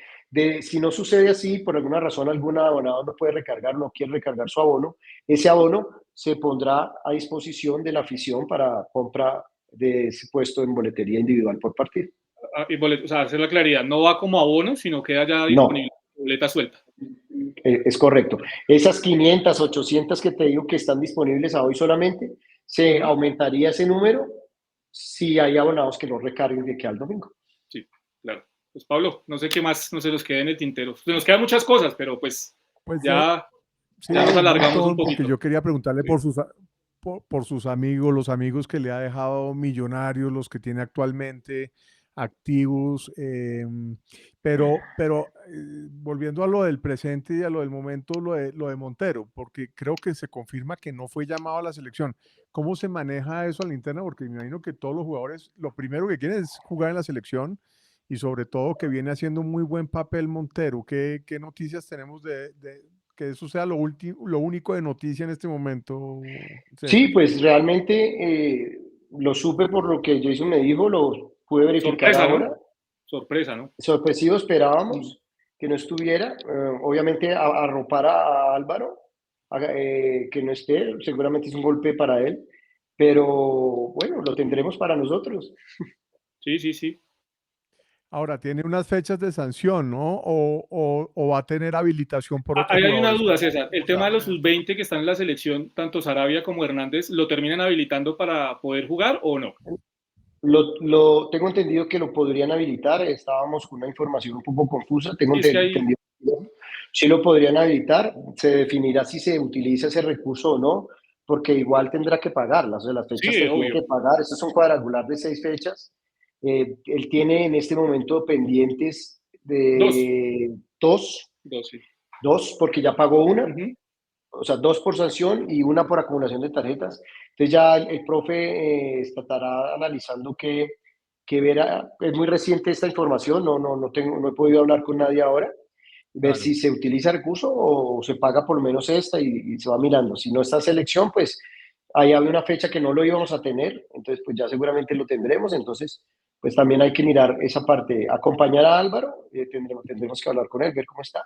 Si no sucede así, por alguna razón algún abonado no puede recargar, no quiere recargar su abono, ese abono se pondrá a disposición de la afición para compra de ese puesto en boletería individual por partido. O sea, hacer la claridad, no va como abono, sino queda ya disponible boleta suelta. Es correcto. Esas 500, 800 que te digo que están disponibles a hoy solamente, se aumentaría ese número si hay abonados que no recarguen de que al domingo. Sí, claro. Pues Pablo, no sé qué más no se nos queda en el tintero. Se nos quedan muchas cosas, pero pues ya nos alargamos un poquito. Porque yo quería preguntarle por sus amigos, los amigos que le ha dejado Millonarios, los que tiene actualmente activos, pero volviendo a lo del presente y a lo del momento, lo de Montero, porque creo que se confirma que no fue llamado a la selección. ¿Cómo se maneja eso a la interna? Porque me imagino que todos los jugadores lo primero que quieren es jugar en la selección y sobre todo que viene haciendo un muy buen papel Montero. ¿Qué noticias tenemos de que eso sea lo único de noticia en este momento, César? Sí, pues realmente lo supe por lo que Jason me dijo, lo pude verificar ahora. ¿No? Sorpresa, ¿no? Sorpresivo, esperábamos que no estuviera. Obviamente arropar a Álvaro, que no esté, seguramente es un golpe para él, pero bueno, lo tendremos para nosotros. Sí. Ahora, tiene unas fechas de sanción, ¿no? O va a tener habilitación por otros Ahí hay una jugadores. duda, César. El tema de los sub-20 que están en la selección, tanto Sarabia como Hernández, ¿lo terminan habilitando para poder jugar o no? Tengo entendido que lo podrían habilitar, estábamos con una información un poco confusa, tengo Es que entendido que sí lo podrían habilitar, se definirá si se utiliza ese recurso o no, porque igual tendrá que pagarlas, o sea, las fechas se tienen que pagar, estas son cuadrangular de 6 fechas, él tiene en este momento pendientes de dos, porque ya pagó una, o sea, 2 por sanción y una por acumulación de tarjetas. Entonces ya el profe estará analizando qué que ver, es muy reciente esta información, no he podido hablar con nadie ahora, ver Claro. si se utiliza el recurso o se paga por lo menos esta y se va mirando. Si no está selección, pues ahí había una fecha que no lo íbamos a tener, entonces pues ya seguramente lo tendremos, entonces pues también hay que mirar esa parte, acompañar a Álvaro, tendremos que hablar con él, ver cómo está,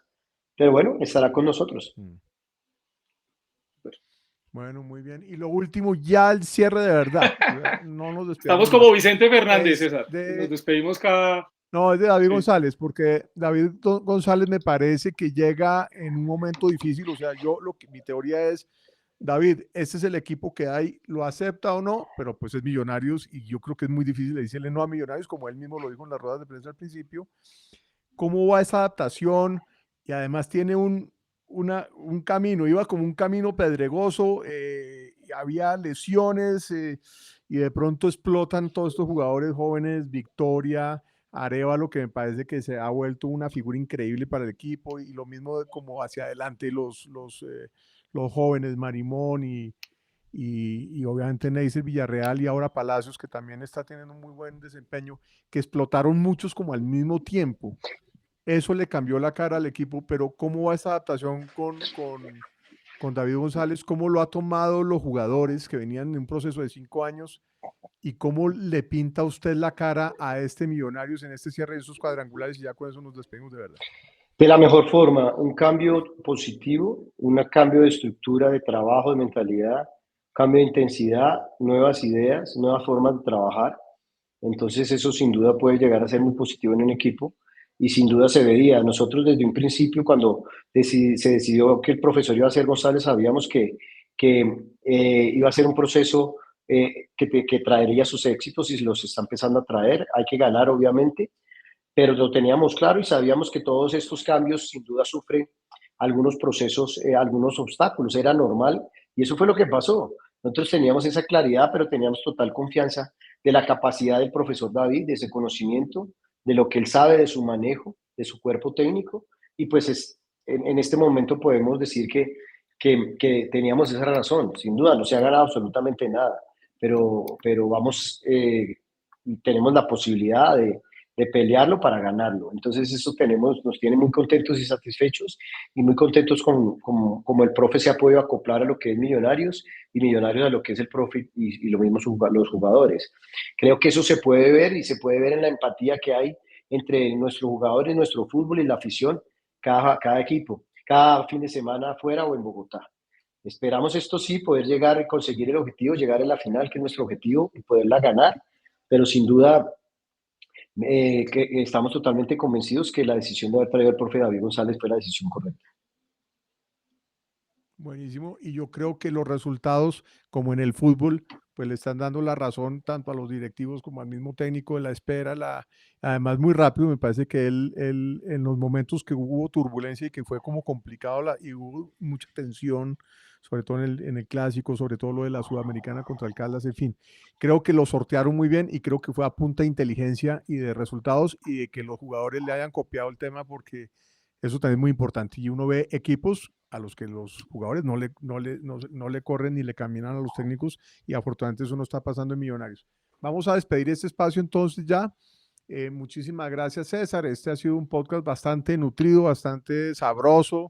pero bueno, estará con nosotros. Mm. Bueno, muy bien. Y lo último, ya el cierre de verdad. No nos Estamos despidamos como más. Vicente Fernández, Es César. Nos de, despedimos cada... no, es de David Sí. González, porque David González me parece que llega en un momento difícil. O sea, mi teoría es, David, este es el equipo que hay, lo acepta o no, pero pues es Millonarios y yo creo que es muy difícil decirle no a Millonarios, como él mismo lo dijo en las ruedas de prensa al principio. ¿Cómo va esa adaptación? Y además tiene un camino, iba como un camino pedregoso, y había lesiones, y de pronto explotan todos estos jugadores jóvenes, Victoria, Arévalo, que me parece que se ha vuelto una figura increíble para el equipo, y lo mismo como hacia adelante los jóvenes, Marimón y obviamente Neisser Villarreal y ahora Palacios, que también está teniendo un muy buen desempeño, que explotaron muchos como al mismo tiempo. Eso le cambió la cara al equipo, pero ¿cómo va esa adaptación con David González? ¿Cómo lo ha tomado los jugadores que venían en un proceso de 5 años? ¿Y cómo le pinta usted la cara a este Millonarios en este cierre de esos cuadrangulares? Y ya con eso nos despedimos de verdad. De la mejor forma, un cambio positivo, un cambio de estructura, de trabajo, de mentalidad, cambio de intensidad, nuevas ideas, nuevas formas de trabajar. Entonces eso sin duda puede llegar a ser muy positivo en un equipo y sin duda se vería. Nosotros desde un principio, cuando se decidió que el profesor iba a ser González, sabíamos que iba a ser un proceso que traería sus éxitos y los está empezando a traer. Hay que ganar, obviamente, pero lo teníamos claro y sabíamos que todos estos cambios sin duda sufren algunos procesos, algunos obstáculos, era normal y eso fue lo que pasó. Nosotros teníamos esa claridad, pero teníamos total confianza de la capacidad del profesor David, de ese conocimiento, de lo que él sabe, de su manejo, de su cuerpo técnico y pues en este momento podemos decir que teníamos esa razón. Sin duda, no se ha ganado absolutamente nada, pero vamos, tenemos la posibilidad de pelearlo para ganarlo. Entonces eso nos tiene muy contentos y satisfechos y muy contentos como el profe se ha podido acoplar a lo que es Millonarios y Millonarios a lo que es el profe y lo mismo los jugadores. Creo que eso se puede ver y se puede ver en la empatía que hay entre nuestros jugadores, nuestro fútbol y la afición, cada equipo, cada fin de semana afuera o en Bogotá. Esperamos esto sí, poder llegar a conseguir el objetivo, llegar a la final, que es nuestro objetivo, y poderla ganar, pero sin duda que estamos totalmente convencidos que la decisión de haber traído al profe David González fue la decisión correcta. Buenísimo. Y yo creo que los resultados, como en el fútbol, pues le están dando la razón tanto a los directivos como al mismo técnico de la espera. Además, muy rápido, me parece que él en los momentos que hubo turbulencia y que fue como complicado y hubo mucha tensión, sobre todo en el clásico, sobre todo lo de la Sudamericana contra el Caldas, en fin. Creo que lo sortearon muy bien y creo que fue a punta de inteligencia y de resultados y de que los jugadores le hayan copiado el tema porque eso también es muy importante. Y uno ve equipos a los que los jugadores no le corren ni le caminan a los técnicos y afortunadamente eso no está pasando en Millonarios. Vamos a despedir este espacio entonces ya. Muchísimas gracias, César. Este ha sido un podcast bastante nutrido, bastante sabroso,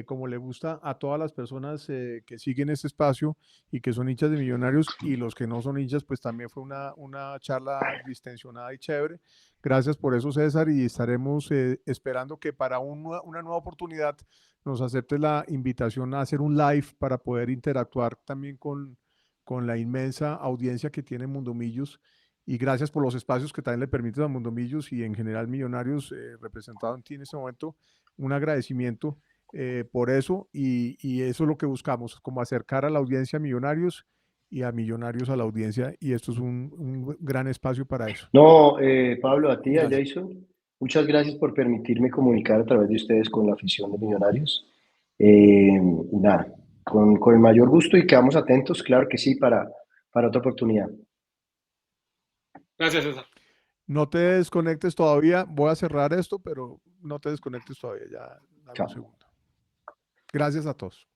como le gusta a todas las personas que siguen este espacio y que son hinchas de Millonarios y los que no son hinchas, pues también fue una charla distensionada y chévere. Gracias por eso, César, y estaremos esperando que para una nueva oportunidad nos acepte la invitación a hacer un live para poder interactuar también con la inmensa audiencia que tiene Mundomillos. Y gracias por los espacios que también le permiten a Mundomillos y en general Millonarios representado en ti en este momento. Un agradecimiento por eso y eso es lo que buscamos, como acercar a la audiencia a Millonarios y a Millonarios a la audiencia y esto es un gran espacio para eso. No, Pablo, a ti, a Gracias. Jason, muchas gracias por permitirme comunicar a través de ustedes con la afición de Millonarios. Y nada, con el mayor gusto y quedamos atentos, claro que sí, para otra oportunidad. Gracias, César. No te desconectes todavía, voy a cerrar esto, pero no te desconectes todavía, ya dame un Chao. segundo. Gracias a todos.